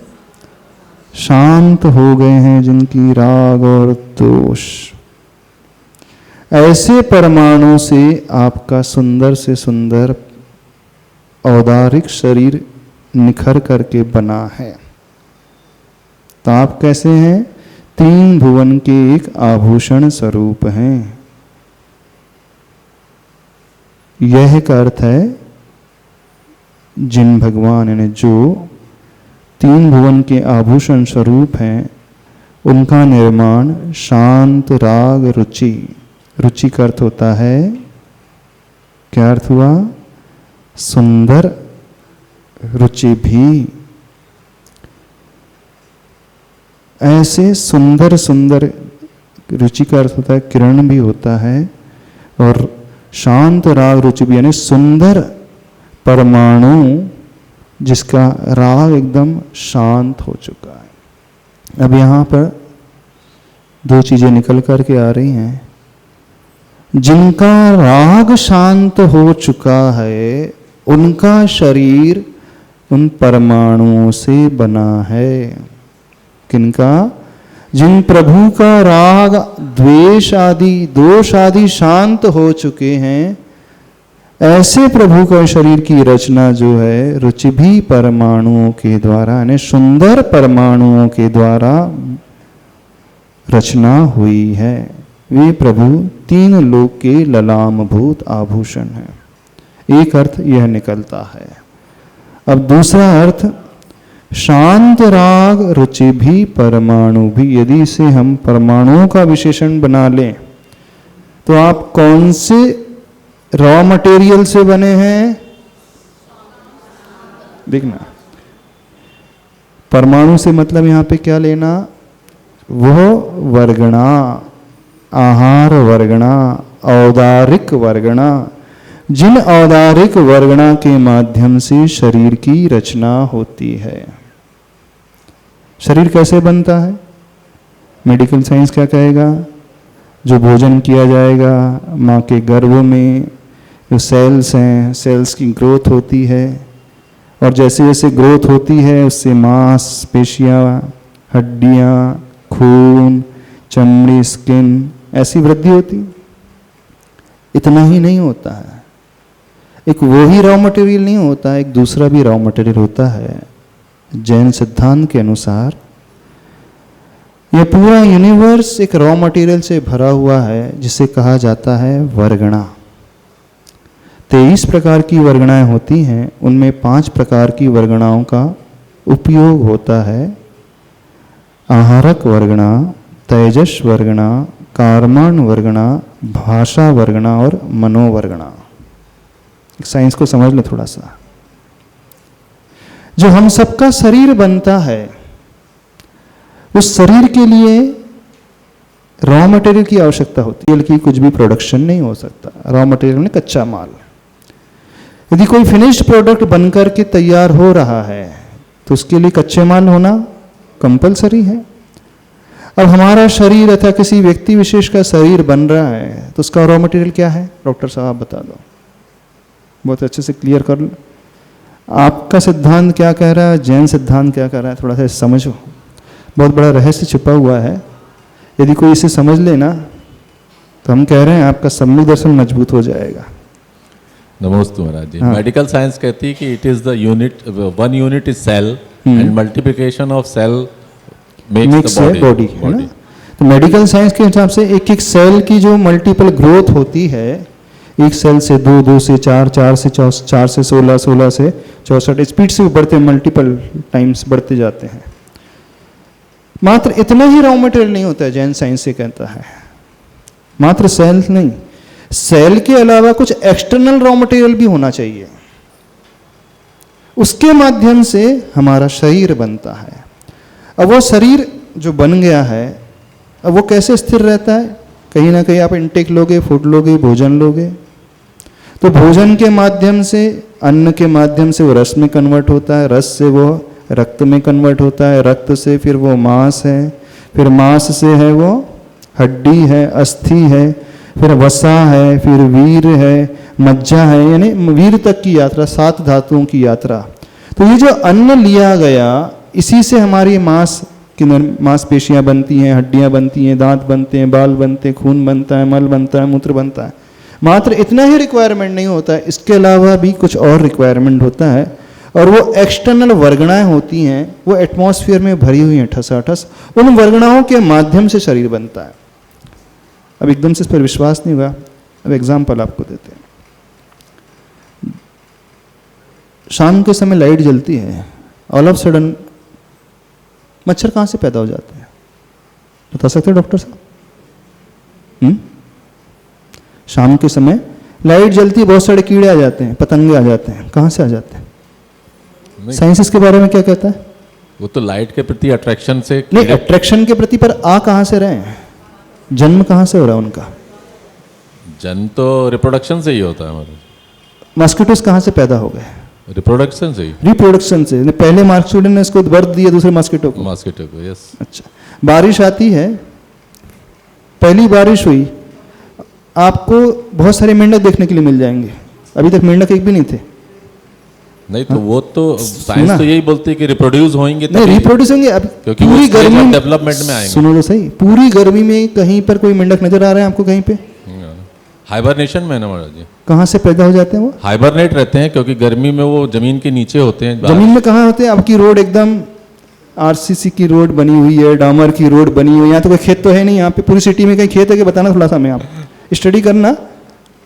शांत हो गए हैं जिनकी राग और दोष। ऐसे परमाणु से आपका सुंदर से सुंदर औदारिक शरीर निखर करके बना है। तो आप कैसे हैं? तीन भुवन के एक आभूषण स्वरूप हैं। यह का अर्थ है जिन भगवान, यानी जो तीन भुवन के आभूषण स्वरूप हैं, उनका निर्माण शांत राग रुचि। रुचि का अर्थ होता है, क्या अर्थ हुआ? सुंदर रुचि भी। ऐसे सुंदर सुंदर, रुचि का अर्थ होता है किरण भी होता है, और शांत राग रुचि भी, यानी सुंदर परमाणु जिसका राग एकदम शांत हो चुका है। अब यहाँ पर दो चीजें निकल करके आ रही हैं। जिनका राग शांत हो चुका है उनका शरीर उन परमाणुओं से बना है। किनका? जिन प्रभु का राग, द्वेष आदि, दोष आदि शांत हो चुके हैं, ऐसे प्रभु का शरीर की रचना जो है रुचि भी परमाणुओं के द्वारा, यानी सुंदर परमाणुओं के द्वारा रचना हुई है। वे प्रभु तीन लोक के ललामभूत आभूषण हैं। एक अर्थ यह निकलता है। अब दूसरा अर्थ, शांत राग रुचि भी परमाणु भी। यदि इसे हम परमाणुओं का विशेषण बना लें तो आप कौन से रॉ मटेरियल से बने हैं? देखना, परमाणु से मतलब यहां पे क्या लेना? वह वर्गणा, आहार वर्गणा, औदारिक वर्गणा, जिन औदारिक वर्गणा के माध्यम से शरीर की रचना होती है। शरीर कैसे बनता है? मेडिकल साइंस क्या कहेगा? जो भोजन किया जाएगा माँ के गर्भ में, जो सेल्स हैं, सेल्स की ग्रोथ होती है, और जैसे जैसे ग्रोथ होती है उससे मांस पेशियाँ, हड्डियाँ, खून, चमड़ी, स्किन, ऐसी वृद्धि होती। इतना ही नहीं होता है, एक वो ही रॉ मटेरियल नहीं होता है, एक दूसरा भी रॉ मटेरियल होता है। जैन सिद्धांत के अनुसार यह पूरा यूनिवर्स एक रॉ मटेरियल से भरा हुआ है जिसे कहा जाता है वर्गणा। 23 प्रकार की वर्गणाएं होती हैं, उनमें 5 प्रकार की वर्गणाओं का उपयोग होता है। आहारक वर्गणा, तेजस वर्गणा, कार्माण वर्गणा, भाषा वर्गणा और मनोवर्गणा। साइंस को समझ लो थोड़ा सा। जो हम सबका शरीर बनता है, उस शरीर के लिए रॉ मटेरियल की आवश्यकता होती है, की कुछ भी प्रोडक्शन नहीं हो सकता। रॉ मटेरियल में कच्चा माल। यदि कोई फिनिश्ड प्रोडक्ट बनकर के तैयार हो रहा है तो उसके लिए कच्चे माल होना कंपलसरी है। अब हमारा शरीर अथवा किसी व्यक्ति विशेष का शरीर बन रहा है तो उसका रॉ मटेरियल क्या है? डॉक्टर साहब बता दो, बहुत अच्छे से क्लियर कर लो। आपका सिद्धांत क्या कह रहा है, जैन सिद्धांत क्या कह रहा है, थोड़ा सा समझो। बहुत बड़ा रहस्य छिपा हुआ है। यदि कोई इसे समझ लेना तो हम कह रहे हैं आपका सम्यक दर्शन मजबूत हो जाएगा। नमस्ते महाराज जी। मेडिकल साइंस कहती है कि it is the unit, one unit is cell and multiplication of cell makes the body, है ना। तो मेडिकल साइंस के हिसाब से एक एक सेल की जो मल्टीपल ग्रोथ होती है, एक सेल से 2, 2 से 4, 4 से 4 से 16, 16 से 64 स्पीड से बढ़ते, मल्टीपल टाइम्स बढ़ते जाते हैं। मात्र इतना ही रॉ मटेरियल नहीं होता है, जैन साइंस से कहता है। मात्र सेल नहीं, सेल के अलावा कुछ एक्सटर्नल रॉ मटेरियल भी होना चाहिए। उसके माध्यम से हमारा शरीर बनता है। अब वो शरीर जो बन गया है, अब वो कैसे स्थिर रहता है? कहीं ना कहीं आप इनटेक लोगे, फूड लोगे, भोजन लोगे, तो भोजन के माध्यम से, अन्न के माध्यम से वो रस में कन्वर्ट होता है, रस से वो रक्त में कन्वर्ट होता है, रक्त से फिर वो मांस है, फिर मांस से है वो हड्डी है, अस्थि है, फिर वसा है, फिर वीर है, मज्जा है, यानी वीर तक की यात्रा, 7 धातुओं की यात्रा। तो ये जो अन्न लिया गया, इसी से हमारी मांसपेशियां बनती हैं, हड्डियां बनती हैं, दांत बनते हैं, बाल बनते हैं, खून बनता है, मल बनता है, मूत्र बनता है। मात्र इतना ही रिक्वायरमेंट नहीं होता है, इसके अलावा भी कुछ और रिक्वायरमेंट होता है। और वो एक्सटर्नल वर्गणाएं होती हैं, वो एटमॉस्फेयर में भरी हुई हैं ठसाठस, उन वर्गणाओं के माध्यम से शरीर बनता है। अब एकदम से इस पर विश्वास नहीं हुआ, अब एग्जाम्पल आपको देते हैं। शाम के समय लाइट जलती है, ऑल ऑफ सडन मच्छर कहाँ से पैदा हो जाते हैं? बता सकते हैं डॉक्टर साहब? शाम के समय लाइट जलती है, बहुत सारे कीड़े आ जाते हैं, पतंगे आ जाते हैं, कहाँ से आ जाते हैं? साइंस इसके बारे में क्या कहता है? वो तो लाइट के प्रति अट्रैक्शन से, नहीं, अट्रैक्शन के प्रति, पर आ कहाँ से रहे हैं? जन्म कहाँ से हो रहा है उनका? जन्म तो रिप्रोडक्शन से ही होता है हमारे। मॉस्किटोस कहाँ से पैदा हो गए? रिप्रोडक्शन से ही। रिप्रोडक्शन से। पहले मॉस्किटो ने इसको बर्थ दिया, दूसरे मॉस्किटो को। मॉस्किटो को, यस। अच्छा, बारिश आती है, पहली बारिश हुई, आपको बहुत सारे मेंढक देखने के लिए मिल जाएंगे। अभी तक मेंढक एक भी नहीं थे। नहीं तो वो तो साइंस तो यही बोलती है कि रिप्रोड्यूस होंगे, नहीं रिप्रोड्यूस होंगे। अब क्योंकि पूरी गर्मी में डेवलपमेंट में आएंगे। सुनो तो सही, पूरी गर्मी में कहीं पर कोई मेंढक नजर आ रहे हैं आपको? कहीं पे हाइबरनेशन में ना महाराज जी। कहाँ से पैदा हो जाते हैं वो? हाइबरनेट रहते हैं, क्योंकि गर्मी में वो जमीन के नीचे होते हैं। जमीन में कहाँ होते हैं? आपकी रोड एकदम आरसीसी की रोड बनी हुई है, डामर की रोड बनी हुई है, यहाँ तो कोई खेत तो है नहीं। यहाँ पे पूरी सिटी में कहीं खेत है कि बताना थोड़ा सा, मैं आप स्टडी करना।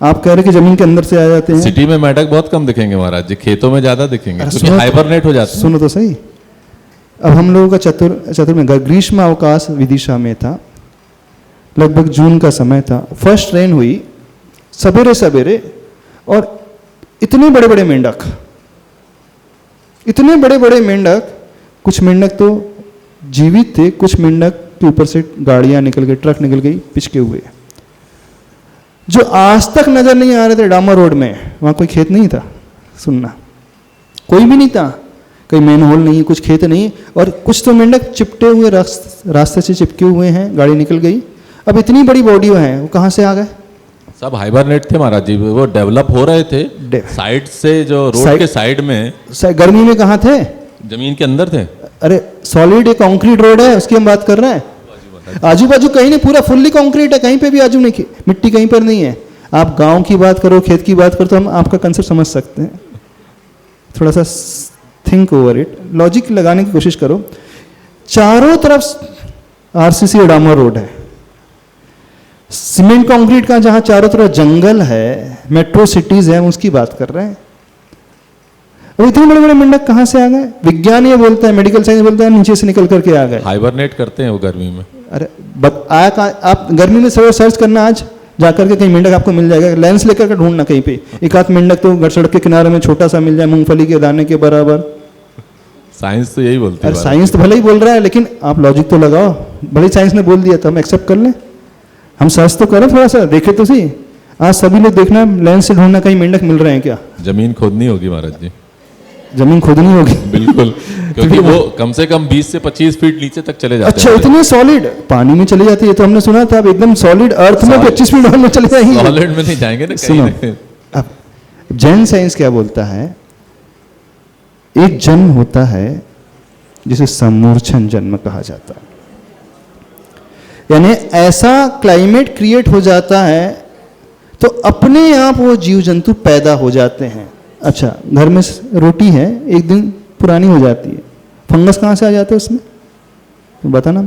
आप कह रहे कि जमीन के अंदर से आ जाते हैं। सिटी में मेंढक बहुत कम दिखेंगे महाराज जी, खेतों में ज्यादा दिखेंगे, क्योंकि हाइबरनेट हो जाते हैं। सुनो तो सही, अब हम लोगों का चतुर्थ ग्रीष्म अवकाश विदिशा में था, लगभग जून का समय था। फर्स्ट ट्रेन हुई सवेरे सवेरे, और इतने बड़े बड़े मेंढक, इतने बड़े बड़े मेंढक, कुछ मेंढक तो जीवित थे, कुछ मेंढक के ऊपर से गाड़ियां निकल गई, ट्रक निकल गई पिचके हुए, जो आज तक नजर नहीं आ रहे थे। डामर रोड में, वहां कोई खेत नहीं था, सुनना, कोई भी नहीं था, कोई मेन होल नहीं, कुछ खेत नहीं, और कुछ तो मेंढक चिपटे हुए रास्ते से चिपके हुए हैं, गाड़ी निकल गई। अब इतनी बड़ी बॉडी है, वो कहाँ से आ गए? सब हाइबरनेट थे महाराज जी, वो डेवलप हो रहे थे साइड से, जो रोड के साइड में। गर्मी में कहाँ थे? जमीन के अंदर थे। अरे सॉलिड एक कंक्रीट रोड है, उसकी हम बात कर रहे हैं। आजू बाजू कहीं नहीं, पूरा फुल्ली कंक्रीट है, कहीं पे भी आजू नहीं, मिट्टी कहीं पर नहीं है। आप गांव की बात करो, खेत की बात करो, तो हम आपका कंसेप्ट समझ सकते हैं। थोड़ा सा थिंक ओवर इट, लॉजिक लगाने की कोशिश करो। चारों तरफ आरसीसी डामर रोड है, सीमेंट कंक्रीट का जहां चारों तरफ जंगल है, मेट्रो सिटीज है, उसकी बात कर रहे हैं। और इतने बड़े बड़े मेंढक कहां से आ गए? विज्ञान ये बोलता है, मेडिकल साइंस बोलता है नीचे से निकल करके आ गए। हाइबरनेट करते हैं वो गर्मी में। अरे आप गर्मी में सर्च करना, आज जाकर के कहीं मेंढक आपको मिल जाएगा, लेंस लेकर के ढूंढना कहीं पे, एक आध मेंढक तो सड़क के किनारे में छोटा सा मिल जाए, मूंगफली के दाने के बराबर। साइंस तो यही बोलती है। अरे साइंस तो भले ही बोल रहा है, लेकिन आप लॉजिक तो लगाओ। भले साइंस ने बोल दिया तो हम एक्सेप्ट कर लें, हम सर्च तो करें, थोड़ा सा देखे तो सही। आज सभी लोग देखना, लेंस से ढूंढना कहीं मेंढक मिल रहे हैं क्या? जमीन खोदनी होगी महाराज जी, जमीन खोदनी होगी। बिल्कुल, क्योंकि वो कम से कम 20 से 25 फीट नीचे तक चले जाते अच्छा, हैं। इतने सॉलिड पानी में चले जाती है, तो हमने सुना था अब एकदम सॉलिड अर्थ में 25 फीट में चले जाएंगे। सॉलिड में नहीं जाएंगे ना सुनो, कहीं। अब जैन साइंस क्या बोलता है? एक जन्म होता है जिसे समूर्छन जन्म कहा जाता है, यानी ऐसा क्लाइमेट क्रिएट हो जाता है तो अपने आप वो जीव जंतु पैदा हो जाते हैं। अच्छा, घर में रोटी है, एक दिन पुरानी हो जाती है, फंगस कहाँ से आ जाते हैं उसमें? तो बताना,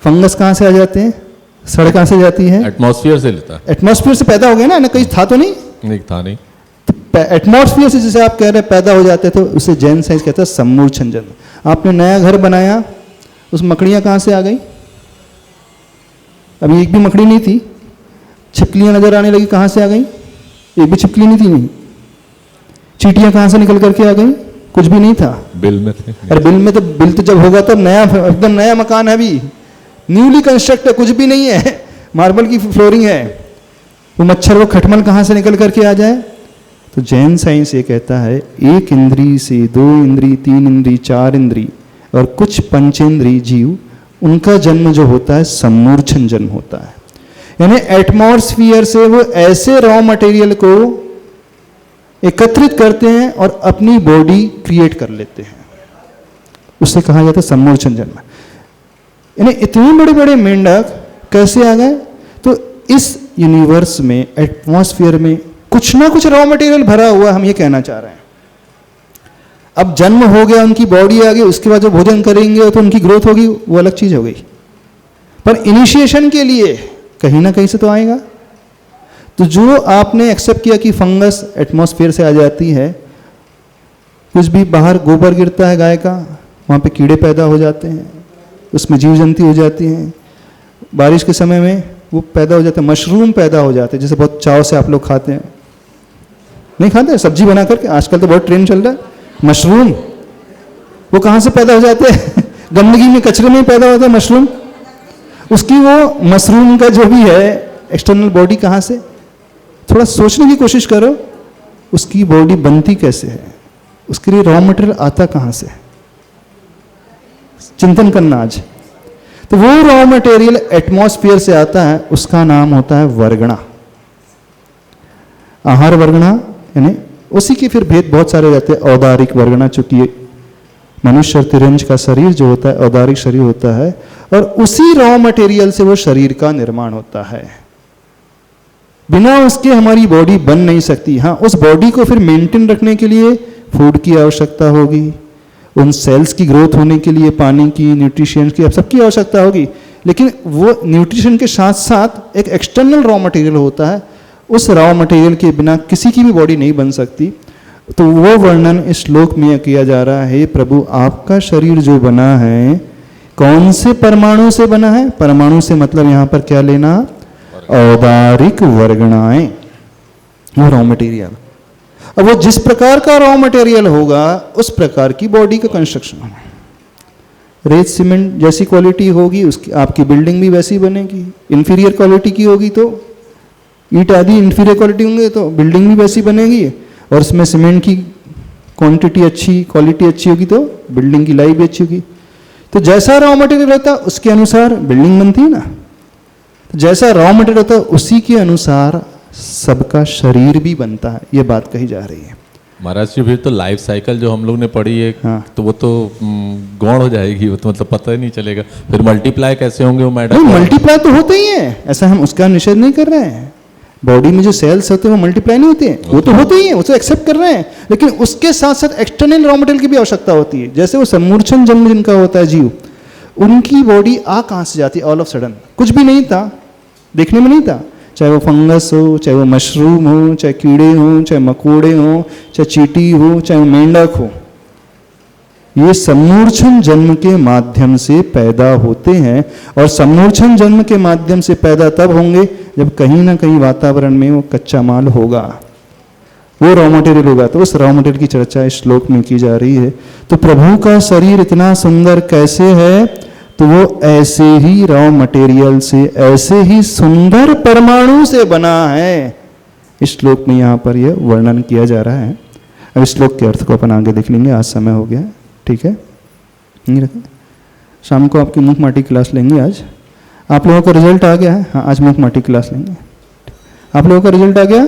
फंगस कहाँ से आ जाते हैं, सड़ कहाँ से जाती है? एटमॉस्फेयर से लेता है। एटमॉस्फेयर से पैदा हो गया ना, कहीं था तो नहीं? नहीं था नहीं। एटमॉस्फेयर से जैसे आप कह रहे हैं पैदा हो जाते, तो उसे जैन साइंस कहता है समूर्छन जन्म। आपने नया घर बनाया, उस मकड़ियाँ कहाँ से आ गई? अभी एक भी मकड़ी नहीं थी, छिपकलियाँ नजर आने लगी, कहाँ से आ गई? एक भी छिपकली नहीं थी। नहीं, चींटियाँ कहाँ से निकल करके आ गई? कुछ भी नहीं था, बिल में थे। अरे बिल तो जब होगा तो नया, एकदम नया मकान है, अभी न्यूली कंस्ट्रक्ट है, कुछ भी नहीं है, मार्बल की फ्लोरिंग है। वो मच्छर, वो खटमल कहाँ से निकल करके आ जाए? तो जैन साइंस ये कहता है एक इंद्री से, दो इंद्री, तीन इंद्री, चार इंद्री और कुछ पंचेंद्री जीव, उनका जन्म जो होता है समूर्छन जन्म होता है। यानी एटमॉस्फियर से वो ऐसे रॉ मटेरियल को एकत्रित करते हैं और अपनी बॉडी क्रिएट कर लेते हैं, उससे कहा जाता है समूर्छन जन्म। यानी इतने बड़े बड़े मेंढक कैसे आ गए? तो इस यूनिवर्स में, एटमॉस्फेयर में कुछ ना कुछ रॉ मटेरियल भरा हुआ, हम ये कहना चाह रहे हैं। अब जन्म हो गया, उनकी बॉडी आ गई, उसके बाद जो भोजन करेंगे तो उनकी ग्रोथ होगी, वो अलग चीज हो गई। पर इनिशिएशन के लिए कहीं ना कहीं से तो आएगा। तो जो आपने एक्सेप्ट किया कि फंगस एटमॉस्फेयर से आ जाती है, कुछ भी बाहर गोबर गिरता है गाय का, वहाँ पे कीड़े पैदा हो जाते हैं, उसमें जीव जंतु हो जाती हैं, बारिश के समय में वो पैदा हो जाते हैं, मशरूम पैदा हो जाते हैं, जैसे बहुत चाव से आप लोग खाते हैं, नहीं खाते? सब्जी बना करके आजकल तो बहुत ट्रेंड चल रहा है, मशरूम। वो कहाँ से पैदा हो जाते हैं? गंदगी में, कचरे में पैदा होता है मशरूम। उसकी वो मशरूम का जो भी है एक्सटर्नल बॉडी कहाँ से? थोड़ा सोचने की कोशिश करो, उसकी बॉडी बनती कैसे है, उसके लिए रॉ मटेरियल आता कहाँ से, चिंतन करना आज। तो वो रॉ मटेरियल एटमॉस्फेयर से आता है, उसका नाम होता है वर्गणा, आहार वर्गणा। यानी उसी के फिर भेद बहुत सारे रहते हैं। औदारिक वर्गणा, चूंकि मनुष्य और तिरंज का शरीर जो होता है औदारिक शरीर होता है, और उसी रॉ मटेरियल से वो शरीर का निर्माण होता है। बिना उसके हमारी बॉडी बन नहीं सकती। हाँ, उस बॉडी को फिर मेंटेन रखने के लिए फूड की आवश्यकता होगी, उन सेल्स की ग्रोथ होने के लिए पानी की, न्यूट्रिशंस की, अब सबकी आवश्यकता होगी। लेकिन वो न्यूट्रिशन के साथ साथ एक एक्सटर्नल रॉ मटेरियल होता है, उस रॉ मटेरियल के बिना किसी की भी बॉडी नहीं बन सकती। तो वो वर्णन इस श्लोक में किया जा रहा है। प्रभु, आपका शरीर जो बना है कौन से परमाणु से बना है? परमाणु से मतलब यहाँ पर क्या लेना? औदारिक वर्गणाएं, वो रॉ मटेरियल। अब वो जिस प्रकार का रॉ मटेरियल होगा उस प्रकार की बॉडी का कंस्ट्रक्शन होगा। रेत सीमेंट जैसी क्वालिटी होगी, उसकी आपकी बिल्डिंग भी वैसी बनेगी। इंफीरियर क्वालिटी की होगी तो ईंट आदि इंफीरियर क्वालिटी होंगे तो बिल्डिंग भी वैसी बनेगी, और उसमें सीमेंट की क्वांटिटी अच्छी, क्वालिटी अच्छी होगी तो बिल्डिंग की लाइफ भी अच्छी होगी। तो जैसा रॉ मटेरियल होता है उसके अनुसार बिल्डिंग बनती है ना। तो जैसा रॉ मटेरियल होता है उसी के अनुसार सबका शरीर भी बनता है, ये बात कही जा रही है। महाराज जी, फिर तो लाइफ साइकिल जो हम लोग ने पढ़ी है, हाँ। तो वो तो गौण हो जाएगी, वो तो मतलब पता ही नहीं चलेगा। फिर मल्टीप्लाई कैसे होंगे वो मैडम? नहीं, मल्टीप्लाई तो होते ही है, ऐसा हम उसका निषेध नहीं कर रहे हैं। बॉडी में जो सेल्स होते हैं वो मल्टीप्लाई नहीं होते हैं, वो तो होते ही हैं, वो तो एक्सेप्ट कर रहे हैं, लेकिन उसके साथ साथ एक्सटर्नल रॉ मटेरियल की भी आवश्यकता होती है। जैसे वो सम्मूर्छन जन्म जिनका होता है जीव, उनकी बॉडी आ कहाँ से जाती है? ऑल ऑफ सडन, कुछ भी नहीं था, देखने में नहीं था, चाहे वो फंगस हो, चाहे वो मशरूम हो, चाहे कीड़े हो, चाहे मकोड़े हो, चाहे चींटी हो, चाहे मेंढक हो, ये सम्मूर्छन जन्म के माध्यम से पैदा होते हैं। और सम्मूर्छन जन्म के माध्यम से पैदा तब होंगे जब कहीं ना कहीं वातावरण में वो कच्चा माल होगा, वो रॉ मटेरियल होगा। तो उस रॉ मटेरियल की चर्चा इस श्लोक में की जा रही है। तो प्रभु का शरीर इतना सुंदर कैसे है? तो वो ऐसे ही रॉ मटेरियल से, ऐसे ही सुंदर परमाणु से बना है। इस श्लोक में यहाँ पर यह वर्णन किया जा रहा है। अब इस श्लोक के अर्थ को अपन आगे देख लेंगे, आज समय हो गया, ठीक है। नहीं रखें, शाम को आपकी मुख माटी क्लास लेंगे। आज आप लोगों का रिजल्ट आ गया है? हाँ, आज मुख माटी क्लास लेंगे। आप लोगों का रिजल्ट आ गया?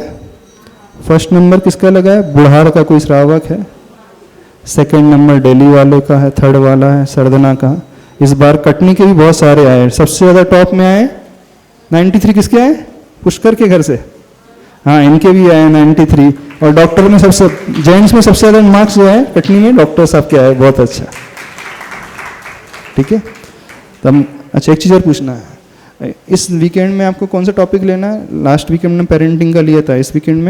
फर्स्ट नंबर किसका लगा है? बुढ़ार का कोई श्रावक है। सेकंड नंबर दिल्ली वाले का है। थर्ड वाला है सरदना का। इस बार कटनी के भी बहुत सारे आए, सबसे ज़्यादा टॉप में आए 93 किसके आए? पुष्कर के घर से। हाँ, इनके भी आए 93। और डॉक्टर में सबसे, जेंट्स में सबसे ज़्यादा मार्क्स जो है कटनी में डॉक्टर साहब के आए, बहुत अच्छा, ठीक है। तब अच्छा, एक चीज़ और पूछना है, इस वीकेंड में आपको कौन सा टॉपिक लेना है? लास्ट वीकेंड में पेरेंटिंग का लिया था, इस वीकेंड में